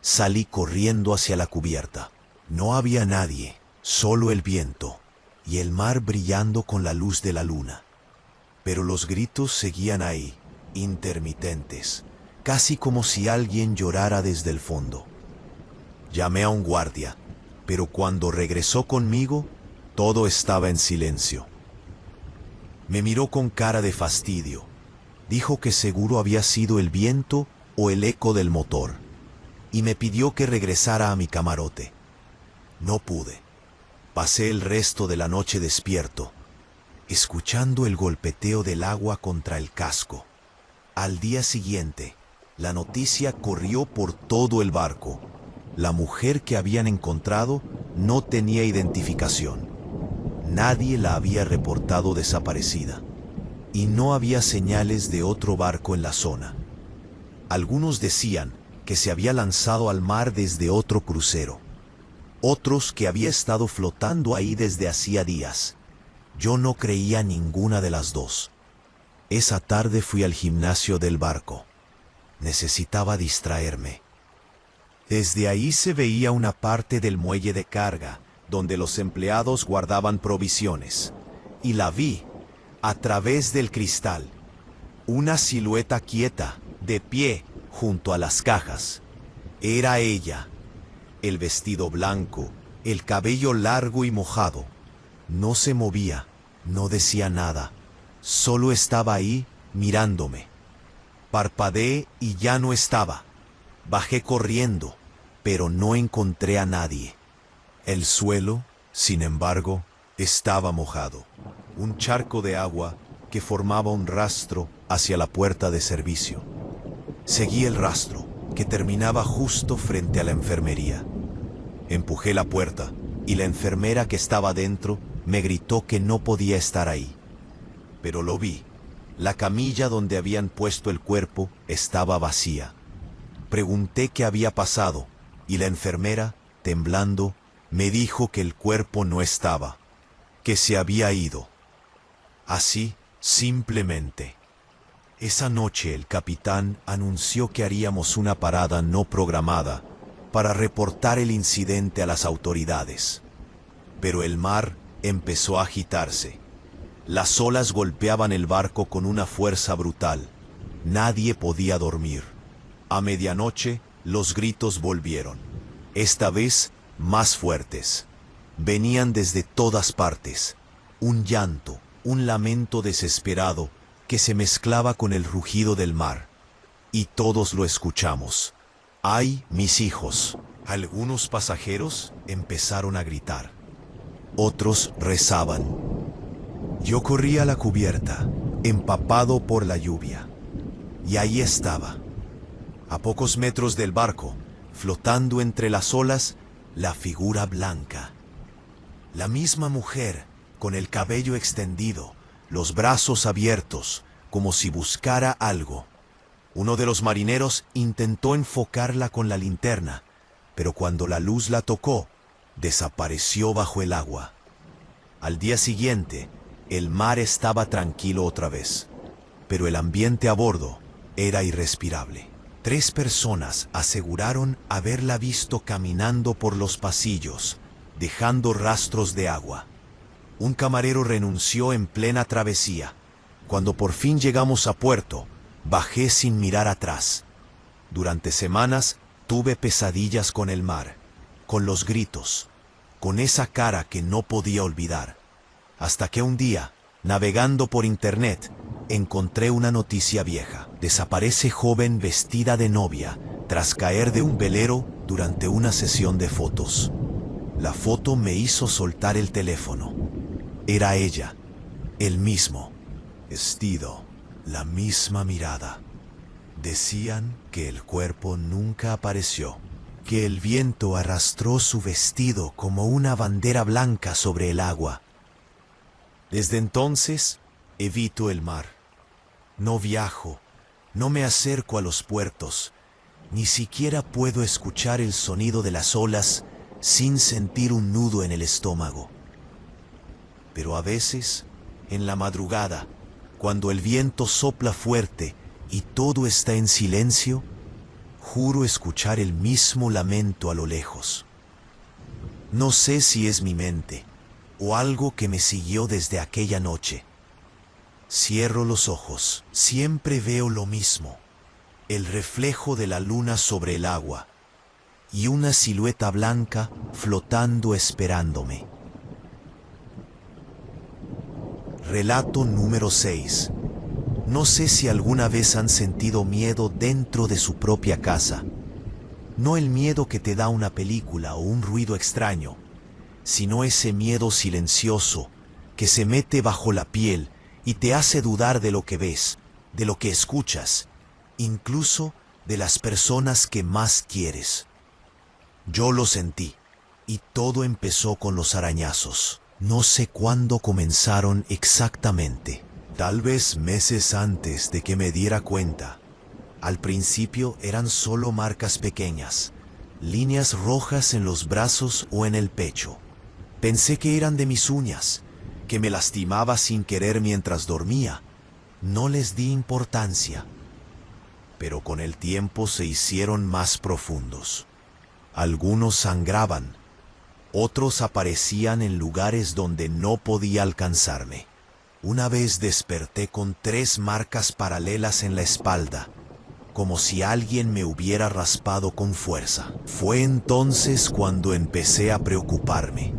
Salí corriendo hacia la cubierta. No había nadie, solo el viento y el mar brillando con la luz de la luna. Pero los gritos seguían ahí, intermitentes, casi como si alguien llorara desde el fondo. Llamé a un guardia, pero cuando regresó conmigo, todo estaba en silencio. Me miró con cara de fastidio. Dijo que seguro había sido el viento o el eco del motor, y me pidió que regresara a mi camarote. No pude. Pasé el resto de la noche despierto, escuchando el golpeteo del agua contra el casco. Al día siguiente, la noticia corrió por todo el barco. La mujer que habían encontrado no tenía identificación. Nadie la había reportado desaparecida, y no había señales de otro barco en la zona. Algunos decían que se había lanzado al mar desde otro crucero. Otros que había estado flotando ahí desde hacía días. Yo no creía ninguna de las dos. Esa tarde fui al gimnasio del barco. Necesitaba distraerme. Desde ahí se veía una parte del muelle de carga, donde los empleados guardaban provisiones. Y la vi, a través del cristal. Una silueta quieta, de pie, junto a las cajas. Era ella. El vestido blanco, el cabello largo y mojado. No se movía, no decía nada. Solo estaba ahí, mirándome. Parpadeé y ya no estaba. Bajé corriendo, pero no encontré a nadie. El suelo, sin embargo, estaba mojado. Un charco de agua que formaba un rastro hacia la puerta de servicio. Seguí el rastro, que terminaba justo frente a la enfermería. Empujé la puerta y la enfermera que estaba dentro me gritó que no podía estar ahí. Pero lo vi. La camilla donde habían puesto el cuerpo estaba vacía. Pregunté qué había pasado y la enfermera, temblando, me dijo que el cuerpo no estaba, que se había ido. Así, simplemente. Esa noche el capitán anunció que haríamos una parada no programada para reportar el incidente a las autoridades. Pero el mar empezó a agitarse. Las olas golpeaban el barco con una fuerza brutal. Nadie podía dormir. A medianoche, los gritos volvieron. Esta vez, más fuertes. Venían desde todas partes. Un llanto, un lamento desesperado que se mezclaba con el rugido del mar. Y todos lo escuchamos. ¡Ay, mis hijos! Algunos pasajeros empezaron a gritar. otros rezaban. Yo corrí a la cubierta, empapado por la lluvia. Y ahí estaba, a pocos metros del barco, flotando entre las olas, la figura blanca. La misma mujer, con el cabello extendido, los brazos abiertos, como si buscara algo. Uno de los marineros intentó enfocarla con la linterna, pero cuando la luz la tocó, desapareció bajo el agua. Al día siguiente, el mar estaba tranquilo otra vez, pero el ambiente a bordo era irrespirable. 3 personas aseguraron haberla visto caminando por los pasillos, dejando rastros de agua. Un camarero renunció en plena travesía. Cuando por fin llegamos a puerto, bajé sin mirar atrás. Durante semanas tuve pesadillas con el mar, con los gritos, con esa cara que no podía olvidar. Hasta que un día, navegando por internet, encontré una noticia vieja. Desaparece joven vestida de novia tras caer de un velero durante una sesión de fotos. La foto me hizo soltar el teléfono. Era ella, el mismo vestido, la misma mirada. Decían que el cuerpo nunca apareció, que el viento arrastró su vestido como una bandera blanca sobre el agua. Desde entonces, evito el mar. No viajo, no me acerco a los puertos, ni siquiera puedo escuchar el sonido de las olas sin sentir un nudo en el estómago. Pero a veces, en la madrugada, cuando el viento sopla fuerte y todo está en silencio, juro escuchar el mismo lamento a lo lejos. No sé si es mi mente o algo que me siguió desde aquella noche. Cierro los ojos, siempre veo lo mismo, el reflejo de la luna sobre el agua y una silueta blanca flotando esperándome. Relato número 6. No sé si alguna vez han sentido miedo dentro de su propia casa. No el miedo que te da una película o un ruido extraño, sino ese miedo silencioso que se mete bajo la piel y te hace dudar de lo que ves, de lo que escuchas, incluso de las personas que más quieres. Yo lo sentí, y todo empezó con los arañazos. No sé cuándo comenzaron exactamente, tal vez meses antes de que me diera cuenta. Al principio eran solo marcas pequeñas, líneas rojas en los brazos o en el pecho. Pensé que eran de mis uñas, que me lastimaba sin querer mientras dormía. No les di importancia, pero con el tiempo se hicieron más profundos. Algunos sangraban, otros aparecían en lugares donde no podía alcanzarme. Una vez desperté con 3 marcas paralelas en la espalda, como si alguien me hubiera raspado con fuerza. Fue entonces cuando empecé a preocuparme.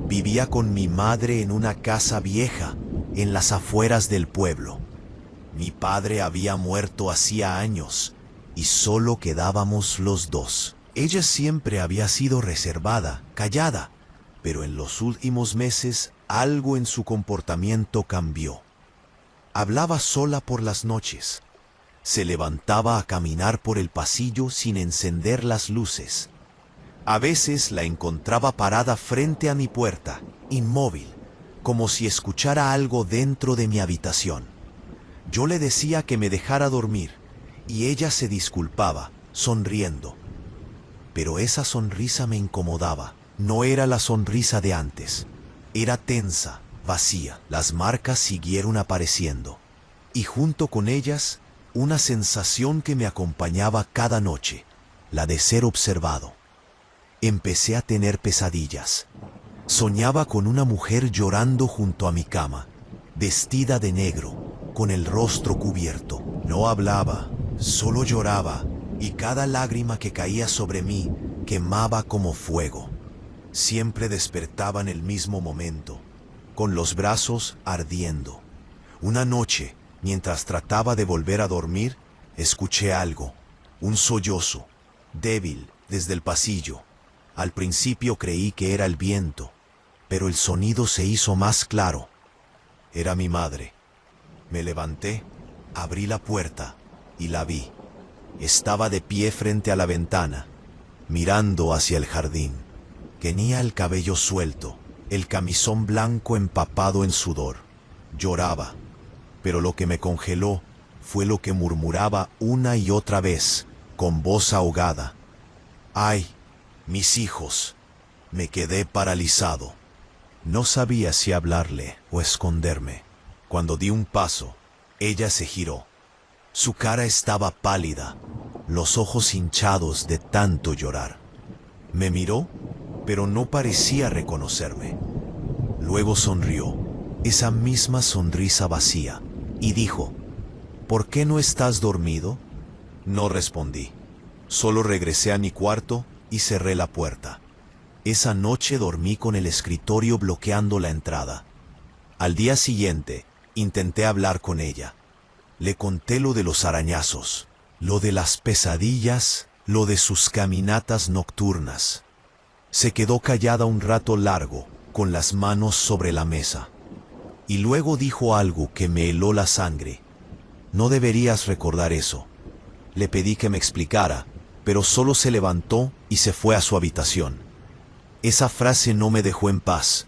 Vivía con mi madre en una casa vieja, en las afueras del pueblo. Mi padre había muerto hacía años, y solo quedábamos los 2. Ella siempre había sido reservada, callada, pero en los últimos meses algo en su comportamiento cambió. Hablaba sola por las noches. Se levantaba a caminar por el pasillo sin encender las luces. A veces la encontraba parada frente a mi puerta, inmóvil, como si escuchara algo dentro de mi habitación. Yo le decía que me dejara dormir, y ella se disculpaba, sonriendo. Pero esa sonrisa me incomodaba. No era la sonrisa de antes. Era tensa, vacía. Las marcas siguieron apareciendo. Y junto con ellas, una sensación que me acompañaba cada noche, la de ser observado. Empecé a tener pesadillas. Soñaba con una mujer llorando junto a mi cama, vestida de negro, con el rostro cubierto. No hablaba, solo lloraba, y cada lágrima que caía sobre mí quemaba como fuego. Siempre despertaba en el mismo momento, con los brazos ardiendo. Una noche, mientras trataba de volver a dormir, escuché algo, un sollozo, débil, desde el pasillo. Al principio creí que era el viento, pero el sonido se hizo más claro. Era mi madre. Me levanté, abrí la puerta y la vi. Estaba de pie frente a la ventana, mirando hacia el jardín. Tenía el cabello suelto, el camisón blanco empapado en sudor. Lloraba, pero lo que me congeló fue lo que murmuraba una y otra vez, con voz ahogada. ¡Ay, mis hijos! Me quedé paralizado. No sabía si hablarle o esconderme. Cuando di un paso, ella se giró. Su cara estaba pálida, los ojos hinchados de tanto llorar. Me miró, pero no parecía reconocerme. Luego sonrió, esa misma sonrisa vacía, y dijo, ¿por qué no estás dormido? No respondí. Solo regresé a mi cuarto y cerré la puerta. Esa noche dormí con el escritorio bloqueando la entrada. Al día siguiente, intenté hablar con ella. Le conté lo de los arañazos, lo de las pesadillas, lo de sus caminatas nocturnas. Se quedó callada un rato largo, con las manos sobre la mesa. Y luego dijo algo que me heló la sangre. No deberías recordar eso. Le pedí que me explicara, pero solo se levantó y se fue a su habitación. Esa frase no me dejó en paz.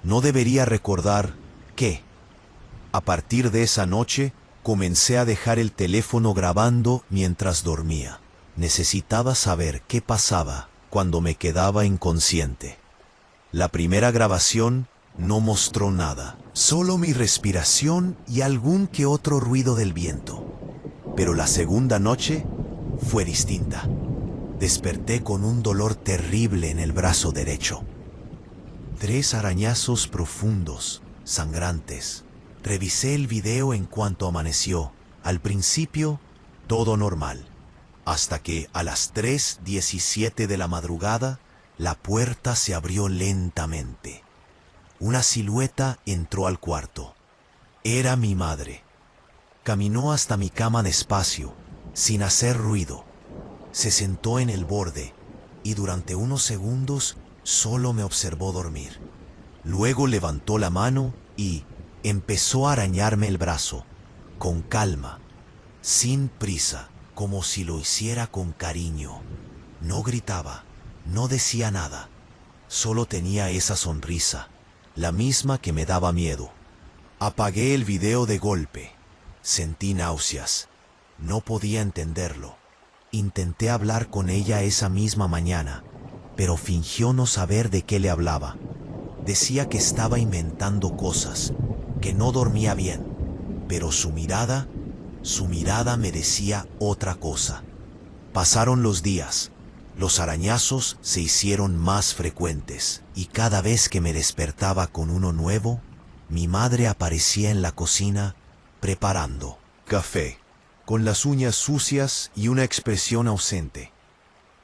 No debería recordar qué. A partir de esa noche, comencé a dejar el teléfono grabando mientras dormía. Necesitaba saber qué pasaba cuando me quedaba inconsciente. La primera grabación no mostró nada, solo mi respiración y algún que otro ruido del viento. Pero la segunda noche fue distinta. Desperté con un dolor terrible en el brazo derecho. 3 arañazos profundos, sangrantes. Revisé el video en cuanto amaneció. Al principio, todo normal. Hasta que a las 3:17 de la madrugada, la puerta se abrió lentamente. Una silueta entró al cuarto. Era mi madre. Caminó hasta mi cama despacio, sin hacer ruido. Se sentó en el borde y durante unos segundos solo me observó dormir. Luego levantó la mano y empezó a arañarme el brazo, con calma, sin prisa, como si lo hiciera con cariño. No gritaba, no decía nada, solo tenía esa sonrisa, la misma que me daba miedo. Apagué el video de golpe. Sentí náuseas. No podía entenderlo. Intenté hablar con ella esa misma mañana, pero fingió no saber de qué le hablaba. Decía que estaba inventando cosas, que no dormía bien, pero su mirada me decía otra cosa. Pasaron los días. Los arañazos se hicieron más frecuentes, y cada vez que me despertaba con uno nuevo, mi madre aparecía en la cocina preparando café, con las uñas sucias y una expresión ausente.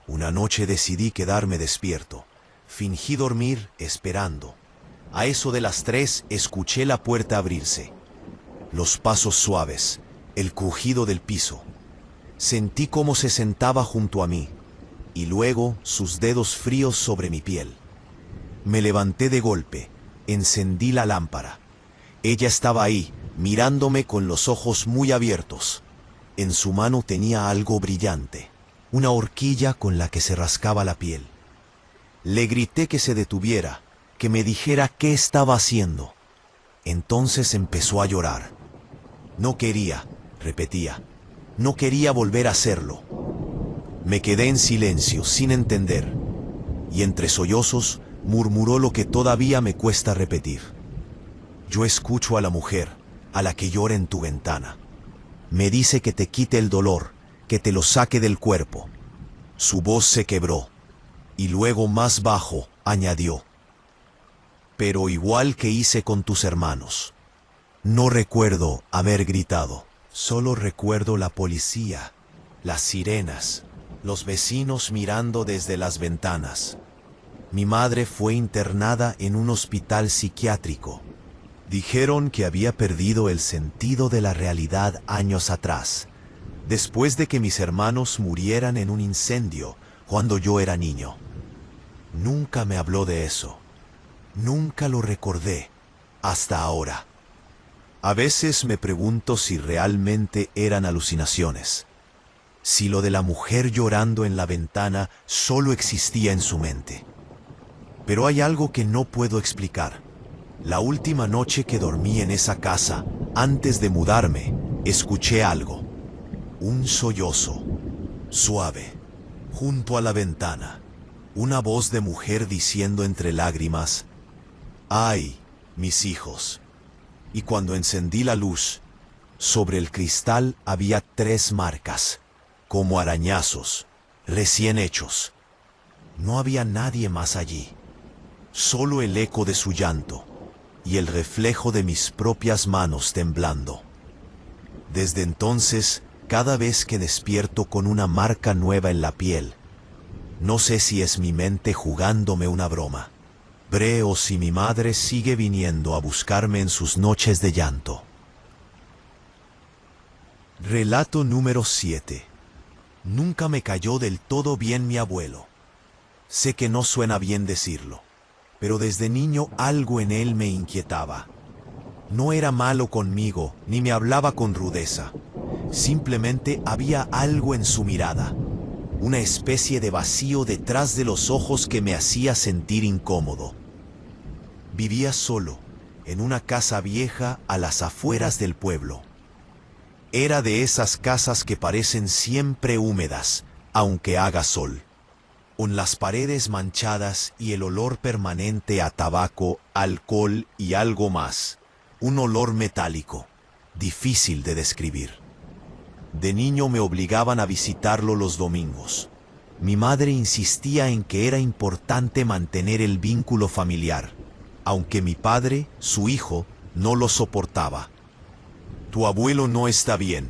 Una noche decidí quedarme despierto. Fingí dormir esperando. A eso de las 3 escuché la puerta abrirse. Los pasos suaves, el crujido del piso. Sentí cómo se sentaba junto a mí, y luego sus dedos fríos sobre mi piel. Me levanté de golpe, encendí la lámpara. Ella estaba ahí, mirándome con los ojos muy abiertos. En su mano tenía algo brillante, una horquilla con la que se rascaba la piel. Le grité que se detuviera, que me dijera qué estaba haciendo. Entonces empezó a llorar. No quería, repetía, no quería volver a hacerlo. Me quedé en silencio, sin entender, y entre sollozos murmuró lo que todavía me cuesta repetir. Yo escucho a la mujer, a la que llora en tu ventana. Me dice que te quite el dolor, que te lo saque del cuerpo. Su voz se quebró, y luego más bajo añadió, pero igual que hice con tus hermanos. No recuerdo haber gritado, solo recuerdo la policía, las sirenas, los vecinos mirando desde las ventanas. Mi madre fue internada en un hospital psiquiátrico. Dijeron que había perdido el sentido de la realidad años atrás, después de que mis hermanos murieran en un incendio cuando yo era niño. Nunca me habló de eso. Nunca lo recordé, hasta ahora. A veces me pregunto si realmente eran alucinaciones, si lo de la mujer llorando en la ventana solo existía en su mente. Pero hay algo que no puedo explicar. La última noche que dormí en esa casa, antes de mudarme, escuché algo. Un sollozo, suave, junto a la ventana. Una voz de mujer diciendo entre lágrimas: «¡Ay, mis hijos!». Y cuando encendí la luz, sobre el cristal había 3 marcas, como arañazos, recién hechos. No había nadie más allí, solo el eco de su llanto y el reflejo de mis propias manos temblando. Desde entonces, cada vez que despierto con una marca nueva en la piel, no sé si es mi mente jugándome una broma, o si mi madre sigue viniendo a buscarme en sus noches de llanto. Relato número 7. Nunca me cayó del todo bien mi abuelo. Sé que no suena bien decirlo, pero desde niño algo en él me inquietaba. No era malo conmigo, ni me hablaba con rudeza. Simplemente había algo en su mirada, una especie de vacío detrás de los ojos que me hacía sentir incómodo. Vivía solo, en una casa vieja a las afueras del pueblo. Era de esas casas que parecen siempre húmedas, aunque haga sol, con las paredes manchadas y el olor permanente a tabaco, alcohol y algo más, un olor metálico, difícil de describir. De niño me obligaban a visitarlo los domingos. Mi madre insistía en que era importante mantener el vínculo familiar, aunque mi padre, su hijo, no lo soportaba. «Tu abuelo no está bien»,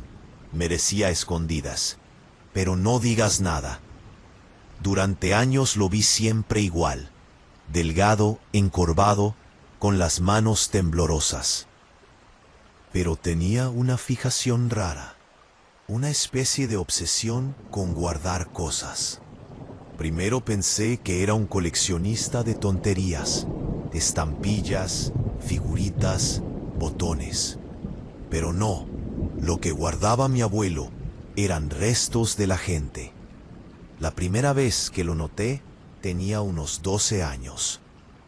me decía a escondidas, «pero no digas nada». Durante años lo vi siempre igual, delgado, encorvado, con las manos temblorosas. Pero tenía una fijación rara, una especie de obsesión con guardar cosas. Primero pensé que era un coleccionista de tonterías, estampillas, figuritas, botones. Pero no, lo que guardaba mi abuelo eran restos de la gente. La primera vez que lo noté tenía unos 12 años.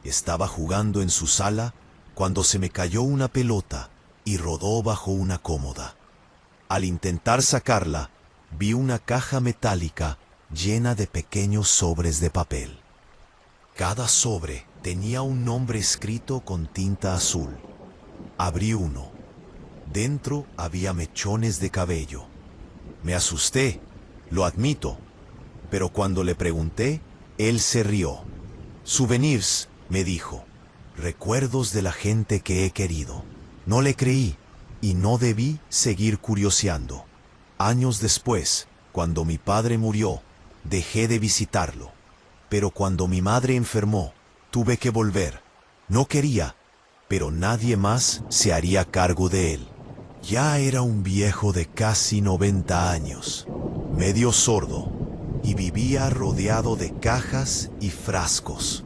Estaba jugando en su sala cuando se me cayó una pelota y rodó bajo una cómoda. Al intentar sacarla, vi una caja metálica llena de pequeños sobres de papel. Cada sobre tenía un nombre escrito con tinta azul. Abrí uno. Dentro había mechones de cabello. Me asusté, lo admito, pero cuando le pregunté, él se rió. «Souvenirs», me dijo, «recuerdos de la gente que he querido». No le creí y no debí seguir curioseando. Años después, cuando mi padre murió, dejé de visitarlo. Pero cuando mi madre enfermó, tuve que volver. No quería, pero nadie más se haría cargo de él. Ya era un viejo de casi 90 años, medio sordo, y vivía rodeado de cajas y frascos.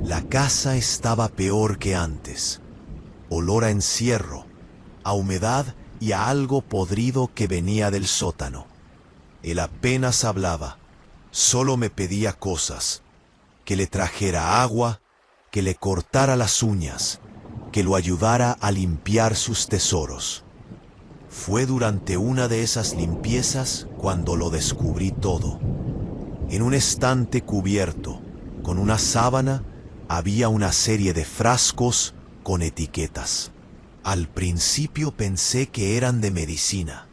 La casa estaba peor que antes. Olor a encierro, a humedad y a algo podrido que venía del sótano. Él apenas hablaba, solo me pedía cosas: que le trajera agua, que le cortara las uñas, que lo ayudara a limpiar sus tesoros. Fue durante una de esas limpiezas cuando lo descubrí todo. En un estante cubierto, con una sábana, había una serie de frascos con etiquetas. Al principio pensé que eran de medicina,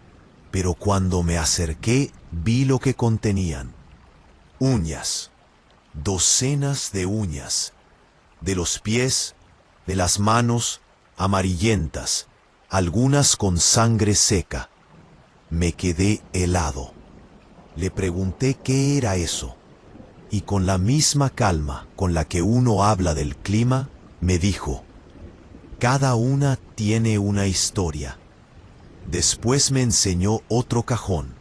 pero cuando me acerqué vi lo que contenían. Uñas, docenas de uñas, de los pies, de las manos, amarillentas, algunas con sangre seca. Me quedé helado. Le pregunté qué era eso, y con la misma calma con la que uno habla del clima, me dijo: «Cada una tiene una historia». Después me enseñó otro cajón,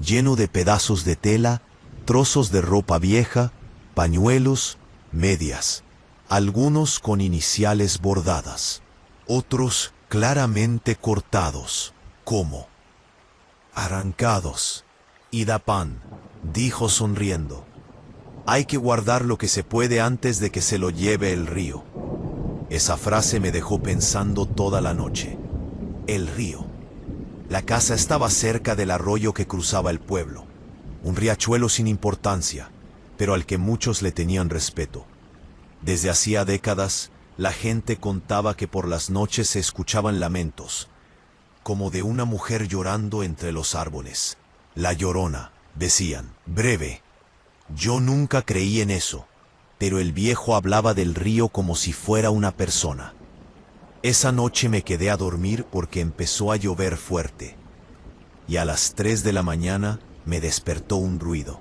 lleno de pedazos de tela, trozos de ropa vieja, pañuelos, medias. algunos con iniciales bordadas, otros claramente cortados, como arrancados. Idapán dijo sonriendo: hay que guardar lo que se puede antes de que se lo lleve el río. Esa frase me dejó pensando toda la noche. El río. La casa estaba cerca del arroyo que cruzaba el pueblo. Un riachuelo sin importancia, pero al que muchos le tenían respeto. Desde hacía décadas, la gente contaba que por las noches se escuchaban lamentos, como de una mujer llorando entre los árboles. La Llorona, decían. Breve. Yo nunca creí en eso, pero el viejo hablaba del río como si fuera una persona. Esa noche me quedé a dormir porque empezó a llover fuerte, y a las 3 de la mañana me despertó un ruido.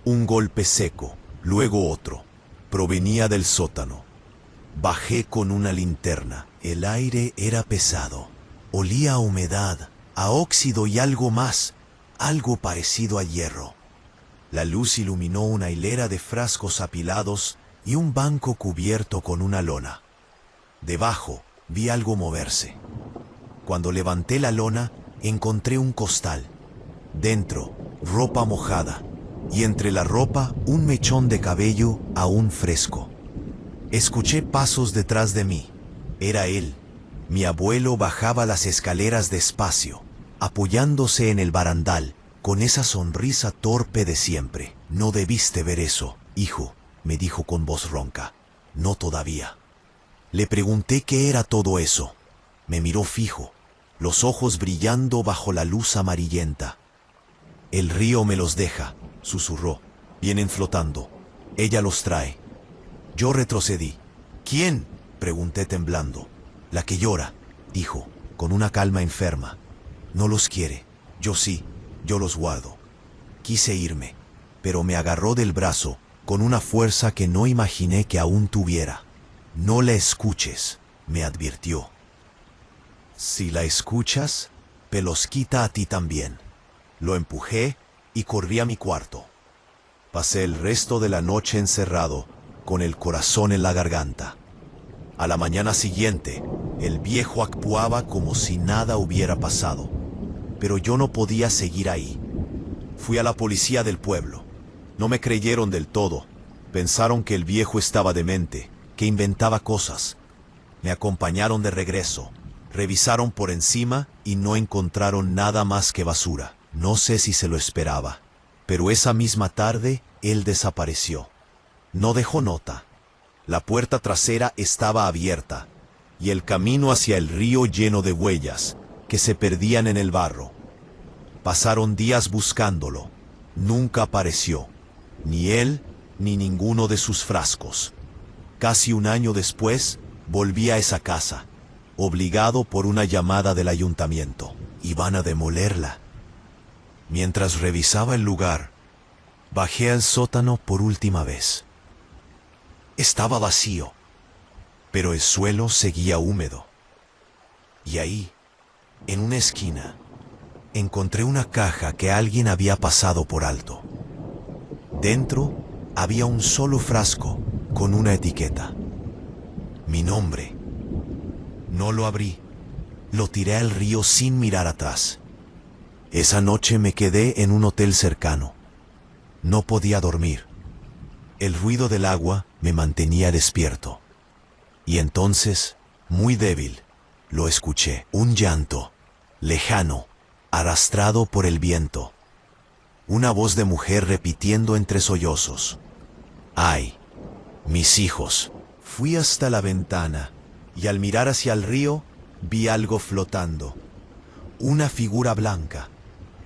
Un golpe seco, luego otro. Provenía del sótano. Bajé con una linterna. El aire era pesado. Olía a humedad, a óxido y algo más, algo parecido a hierro. La luz iluminó una hilera de frascos apilados y un banco cubierto con una lona. Debajo vi algo moverse. Cuando levanté la lona, encontré un costal. Dentro, ropa mojada, y entre la ropa un mechón de cabello aún fresco. Escuché pasos detrás de mí. Era él. Mi abuelo bajaba las escaleras despacio, apoyándose en el barandal, con esa sonrisa torpe de siempre. No debiste ver eso, hijo, me dijo con voz ronca. No todavía. Le pregunté qué era todo eso. Me miró fijo, los ojos brillando bajo la luz amarillenta. El río me los deja, susurró. Vienen flotando. Ella los trae. Yo retrocedí. ¿Quién?, pregunté temblando. La que llora, dijo, con una calma enferma. No los quiere. Yo sí, yo los guardo. Quise irme, pero me agarró del brazo con una fuerza que no imaginé que aún tuviera. No la escuches, me advirtió. Si la escuchas, te los quita a ti también. Lo empujé y corrí a mi cuarto. Pasé el resto de la noche encerrado, con el corazón en la garganta. A la mañana siguiente, el viejo actuaba como si nada hubiera pasado, pero yo no podía seguir ahí. Fui a la policía del pueblo. No me creyeron del todo. Pensaron que el viejo estaba demente, que inventaba cosas. Me acompañaron de regreso. Revisaron por encima y no encontraron nada más que basura. No sé si se lo esperaba, pero esa misma tarde él desapareció. No dejó nota. La puerta trasera estaba abierta y el camino hacia el río lleno de huellas que se perdían en el barro. Pasaron días buscándolo. Nunca apareció, ni él ni ninguno de sus frascos. Casi un año después, volví a esa casa, obligado por una llamada del ayuntamiento. Iban a demolerla. Mientras revisaba el lugar, bajé al sótano por última vez. Estaba vacío, pero el suelo seguía húmedo. Y ahí, en una esquina, encontré una caja que alguien había pasado por alto. Dentro había un solo frasco con una etiqueta. Mi nombre. No lo abrí. Lo tiré al río sin mirar atrás. Esa noche me quedé en un hotel cercano. No podía dormir. El ruido del agua me mantenía despierto. Y entonces, muy débil, lo escuché. Un llanto, lejano, arrastrado por el viento. Una voz de mujer repitiendo entre sollozos: ¡ay, mis hijos! Fui hasta la ventana y al mirar hacia el río vi algo flotando. Una figura blanca,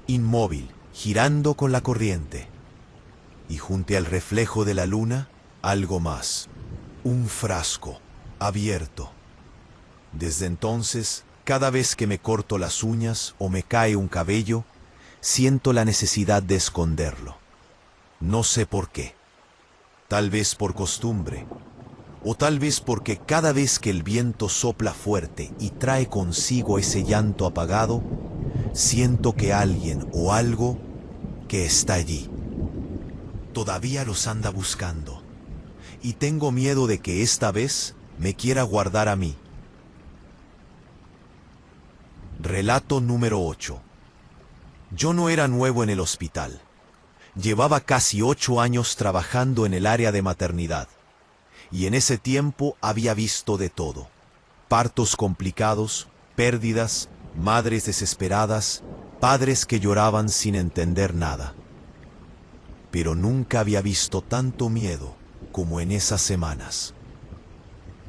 inmóvil, girando con la corriente. Y junto al reflejo de la luna, algo más. Un frasco, abierto. Desde entonces, cada vez que me corto las uñas o me cae un cabello, siento la necesidad de esconderlo. No sé por qué. Tal vez por costumbre. O tal vez porque cada vez que el viento sopla fuerte y trae consigo ese llanto apagado, siento que alguien o algo que está allí todavía los anda buscando. y tengo miedo de que esta vez me quiera guardar a mí. Relato número 8. Yo no era nuevo en el hospital. Llevaba casi 8 años trabajando en el área de maternidad, y en ese tiempo había visto de todo: partos complicados, pérdidas, madres desesperadas, padres que lloraban sin entender nada. Pero nunca había visto tanto miedo como en esas semanas.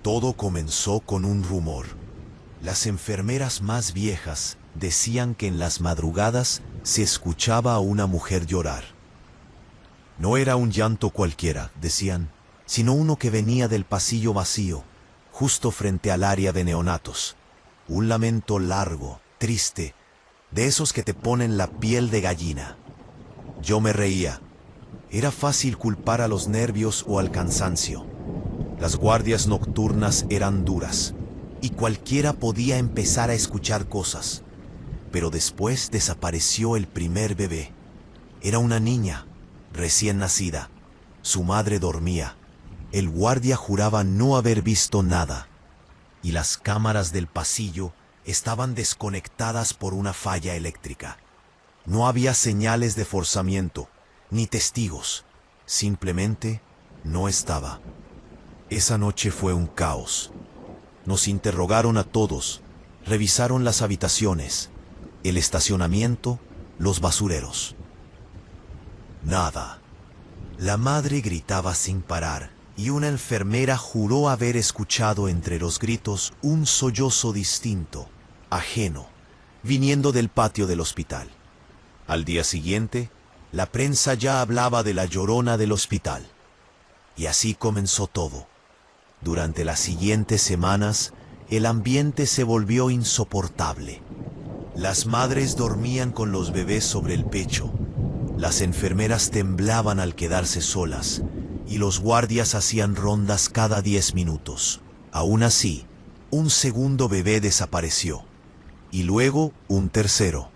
Todo comenzó con un rumor. Las enfermeras más viejas decían que en las madrugadas se escuchaba a una mujer llorar. No era un llanto cualquiera, decían, sino uno que venía del pasillo vacío, justo frente al área de neonatos. Un lamento largo, triste, de esos que te ponen la piel de gallina. Yo me reía. Era fácil culpar a los nervios o al cansancio. Las guardias nocturnas eran duras, y cualquiera podía empezar a escuchar cosas. Pero después desapareció el primer bebé. Era una niña, recién nacida. Su madre dormía. El guardia juraba no haber visto nada, y las cámaras del pasillo estaban desconectadas por una falla eléctrica. No había señales de forzamiento, ni testigos. Simplemente no estaba. Esa noche fue un caos. Nos interrogaron a todos, revisaron las habitaciones, el estacionamiento, los basureros. Nada. La madre gritaba sin parar, y una enfermera juró haber escuchado entre los gritos un sollozo distinto, ajeno, viniendo del patio del hospital. Al día siguiente, la prensa ya hablaba de la llorona del hospital. Y así comenzó todo. Durante las siguientes semanas, el ambiente se volvió insoportable. Las madres dormían con los bebés sobre el pecho. Las enfermeras temblaban al quedarse solas, y los guardias hacían rondas cada 10 minutos. Aún así, un segundo bebé desapareció, y luego un tercero.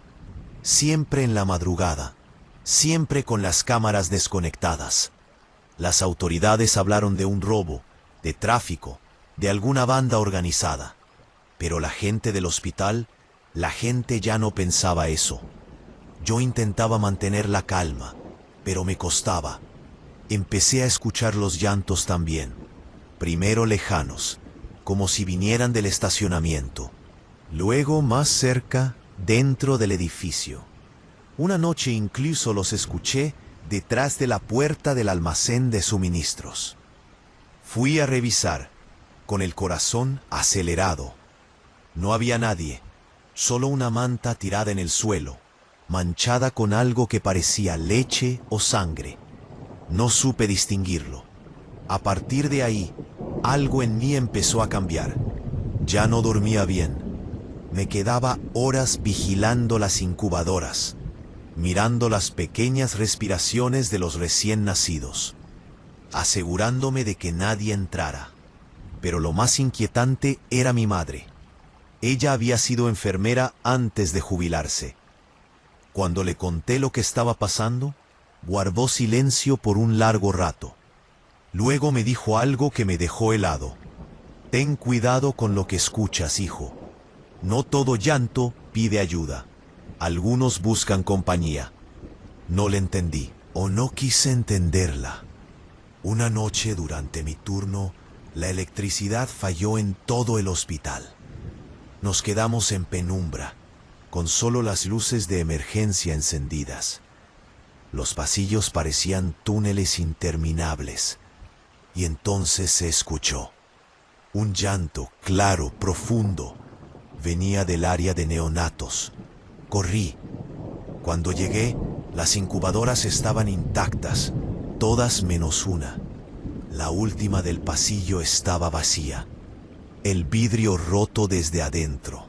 Siempre en la madrugada, siempre con las cámaras desconectadas. Las autoridades hablaron de un robo, de tráfico, de alguna banda organizada. Pero la gente del hospital, la gente ya no pensaba eso. Yo intentaba mantener la calma, pero me costaba. Empecé a escuchar los llantos también, primero lejanos, como si vinieran del estacionamiento, luego más cerca, dentro del edificio. Una noche incluso los escuché detrás de la puerta del almacén de suministros. Fui a revisar, con el corazón acelerado. No había nadie, solo una manta tirada en el suelo, manchada con algo que parecía leche o sangre. No supe distinguirlo. A partir de ahí, algo en mí empezó a cambiar. Ya no dormía bien. Me quedaba horas vigilando las incubadoras, mirando las pequeñas respiraciones de los recién nacidos, asegurándome de que nadie entrara. Pero lo más inquietante era mi madre. Ella había sido enfermera antes de jubilarse. Cuando le conté lo que estaba pasando, guardó silencio por un largo rato. Luego me dijo algo que me dejó helado. Ten cuidado con lo que escuchas, hijo. No todo llanto pide ayuda. Algunos buscan compañía. No le entendí, o no quise entenderla. Una noche durante mi turno, la electricidad falló en todo el hospital. Nos quedamos en penumbra, con solo las luces de emergencia encendidas. Los pasillos parecían túneles interminables, y entonces se escuchó. Un llanto claro, profundo, venía del área de neonatos. Corrí. Cuando llegué, las incubadoras estaban intactas, todas menos una. La última del pasillo estaba vacía, el vidrio roto desde adentro.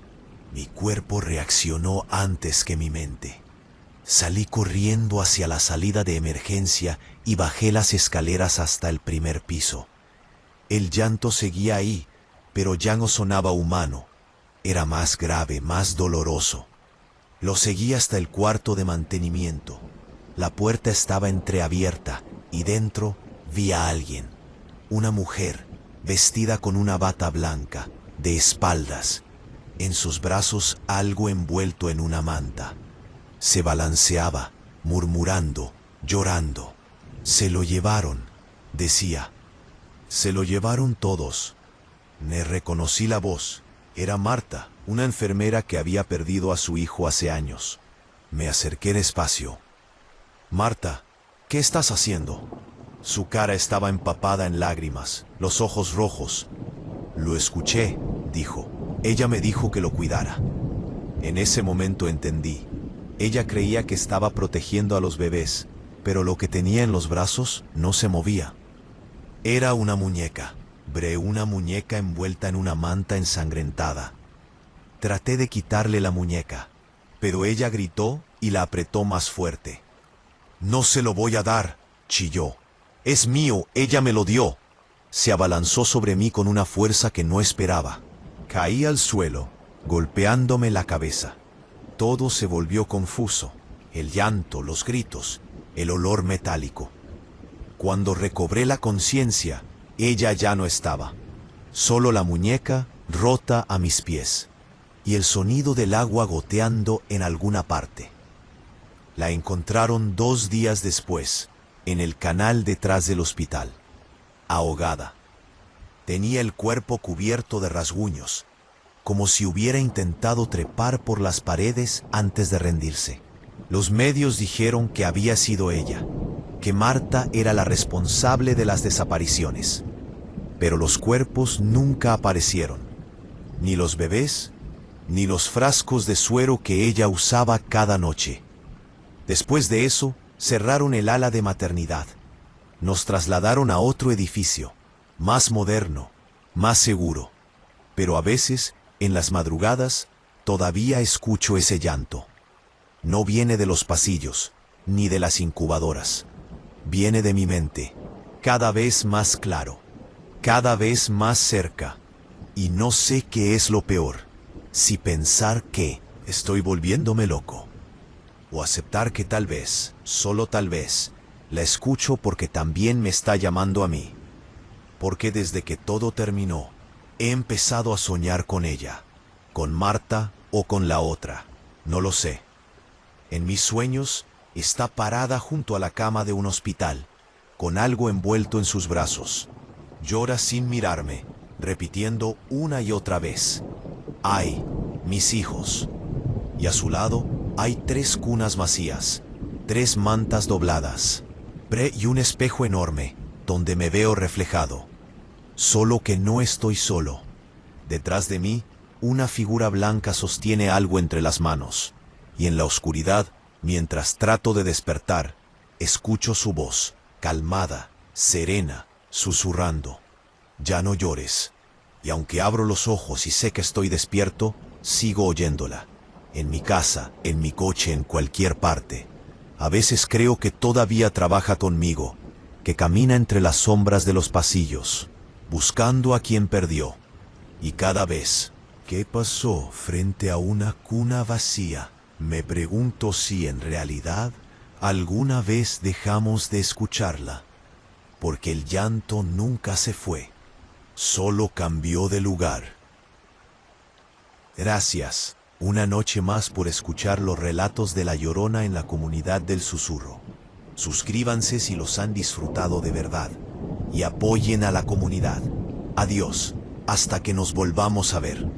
Mi cuerpo reaccionó antes que mi mente. Salí corriendo hacia la salida de emergencia y bajé las escaleras hasta el primer piso. El llanto seguía ahí, pero ya no sonaba humano. Era más grave, más doloroso. Lo seguí hasta el cuarto de mantenimiento. La puerta estaba entreabierta y dentro vi a alguien. una mujer, vestida con una bata blanca, de espaldas, en sus brazos algo envuelto en una manta. Se balanceaba, murmurando, llorando. Se lo llevaron, decía. Se lo llevaron todos. Me reconocí la voz. Era Marta, una enfermera que había perdido a su hijo hace años. Me acerqué despacio. Marta, ¿qué estás haciendo? Su cara estaba empapada en lágrimas, los ojos rojos. Lo escuché, dijo. Ella me dijo que lo cuidara. En ese momento entendí. Ella creía que estaba protegiendo a los bebés, pero lo que tenía en los brazos no se movía. Era una muñeca, una muñeca envuelta en una manta ensangrentada. Traté de quitarle la muñeca, pero ella gritó y la apretó más fuerte. «No se lo voy a dar», chilló. «Es mío, ella me lo dio». Se abalanzó sobre mí con una fuerza que no esperaba. Caí al suelo, golpeándome la cabeza. Todo se volvió confuso. El llanto, los gritos, el olor metálico. Cuando recobré la conciencia, ella ya no estaba. Solo la muñeca rota a mis pies y el sonido del agua goteando en alguna parte. La encontraron 2 días después, en el canal detrás del hospital, ahogada. Tenía el cuerpo cubierto de rasguños, como si hubiera intentado trepar por las paredes antes de rendirse. Los medios dijeron que había sido ella, que Marta era la responsable de las desapariciones. Pero los cuerpos nunca aparecieron, ni los bebés, ni los frascos de suero que ella usaba cada noche. Después de eso, cerraron el ala de maternidad. Nos trasladaron a otro edificio, más moderno, más seguro. Pero a veces, en las madrugadas, todavía escucho ese llanto. No viene de los pasillos, ni de las incubadoras. Viene de mi mente, cada vez más claro, cada vez más cerca. Y no sé qué es lo peor, si pensar que estoy volviéndome loco, o aceptar que tal vez, solo tal vez, la escucho porque también me está llamando a mí. Porque desde que todo terminó, he empezado a soñar con ella, con Marta o con la otra, no lo sé. En mis sueños está parada junto a la cama de un hospital, con algo envuelto en sus brazos. Llora sin mirarme, repitiendo una y otra vez: «Ay, mis hijos». Y a su lado hay 3 cunas vacías, 3 mantas dobladas, y un espejo enorme donde me veo reflejado. Solo que no estoy solo. Detrás de mí, una figura blanca sostiene algo entre las manos, y en la oscuridad, mientras trato de despertar, escucho su voz, calmada, serena, susurrando: «Ya no llores». Y aunque abro los ojos y sé que estoy despierto, sigo oyéndola. En mi casa, en mi coche, en cualquier parte. A veces creo que todavía trabaja conmigo, que camina entre las sombras de los pasillos, buscando a quien perdió. Y cada vez, ¿qué pasó frente a una cuna vacía? Me pregunto si en realidad alguna vez dejamos de escucharla, porque el llanto nunca se fue, solo cambió de lugar. Gracias, una noche más, por escuchar los relatos de La Llorona en la comunidad del Susurro. Suscríbanse si los han disfrutado de verdad y apoyen a la comunidad. Adiós, hasta que nos volvamos a ver.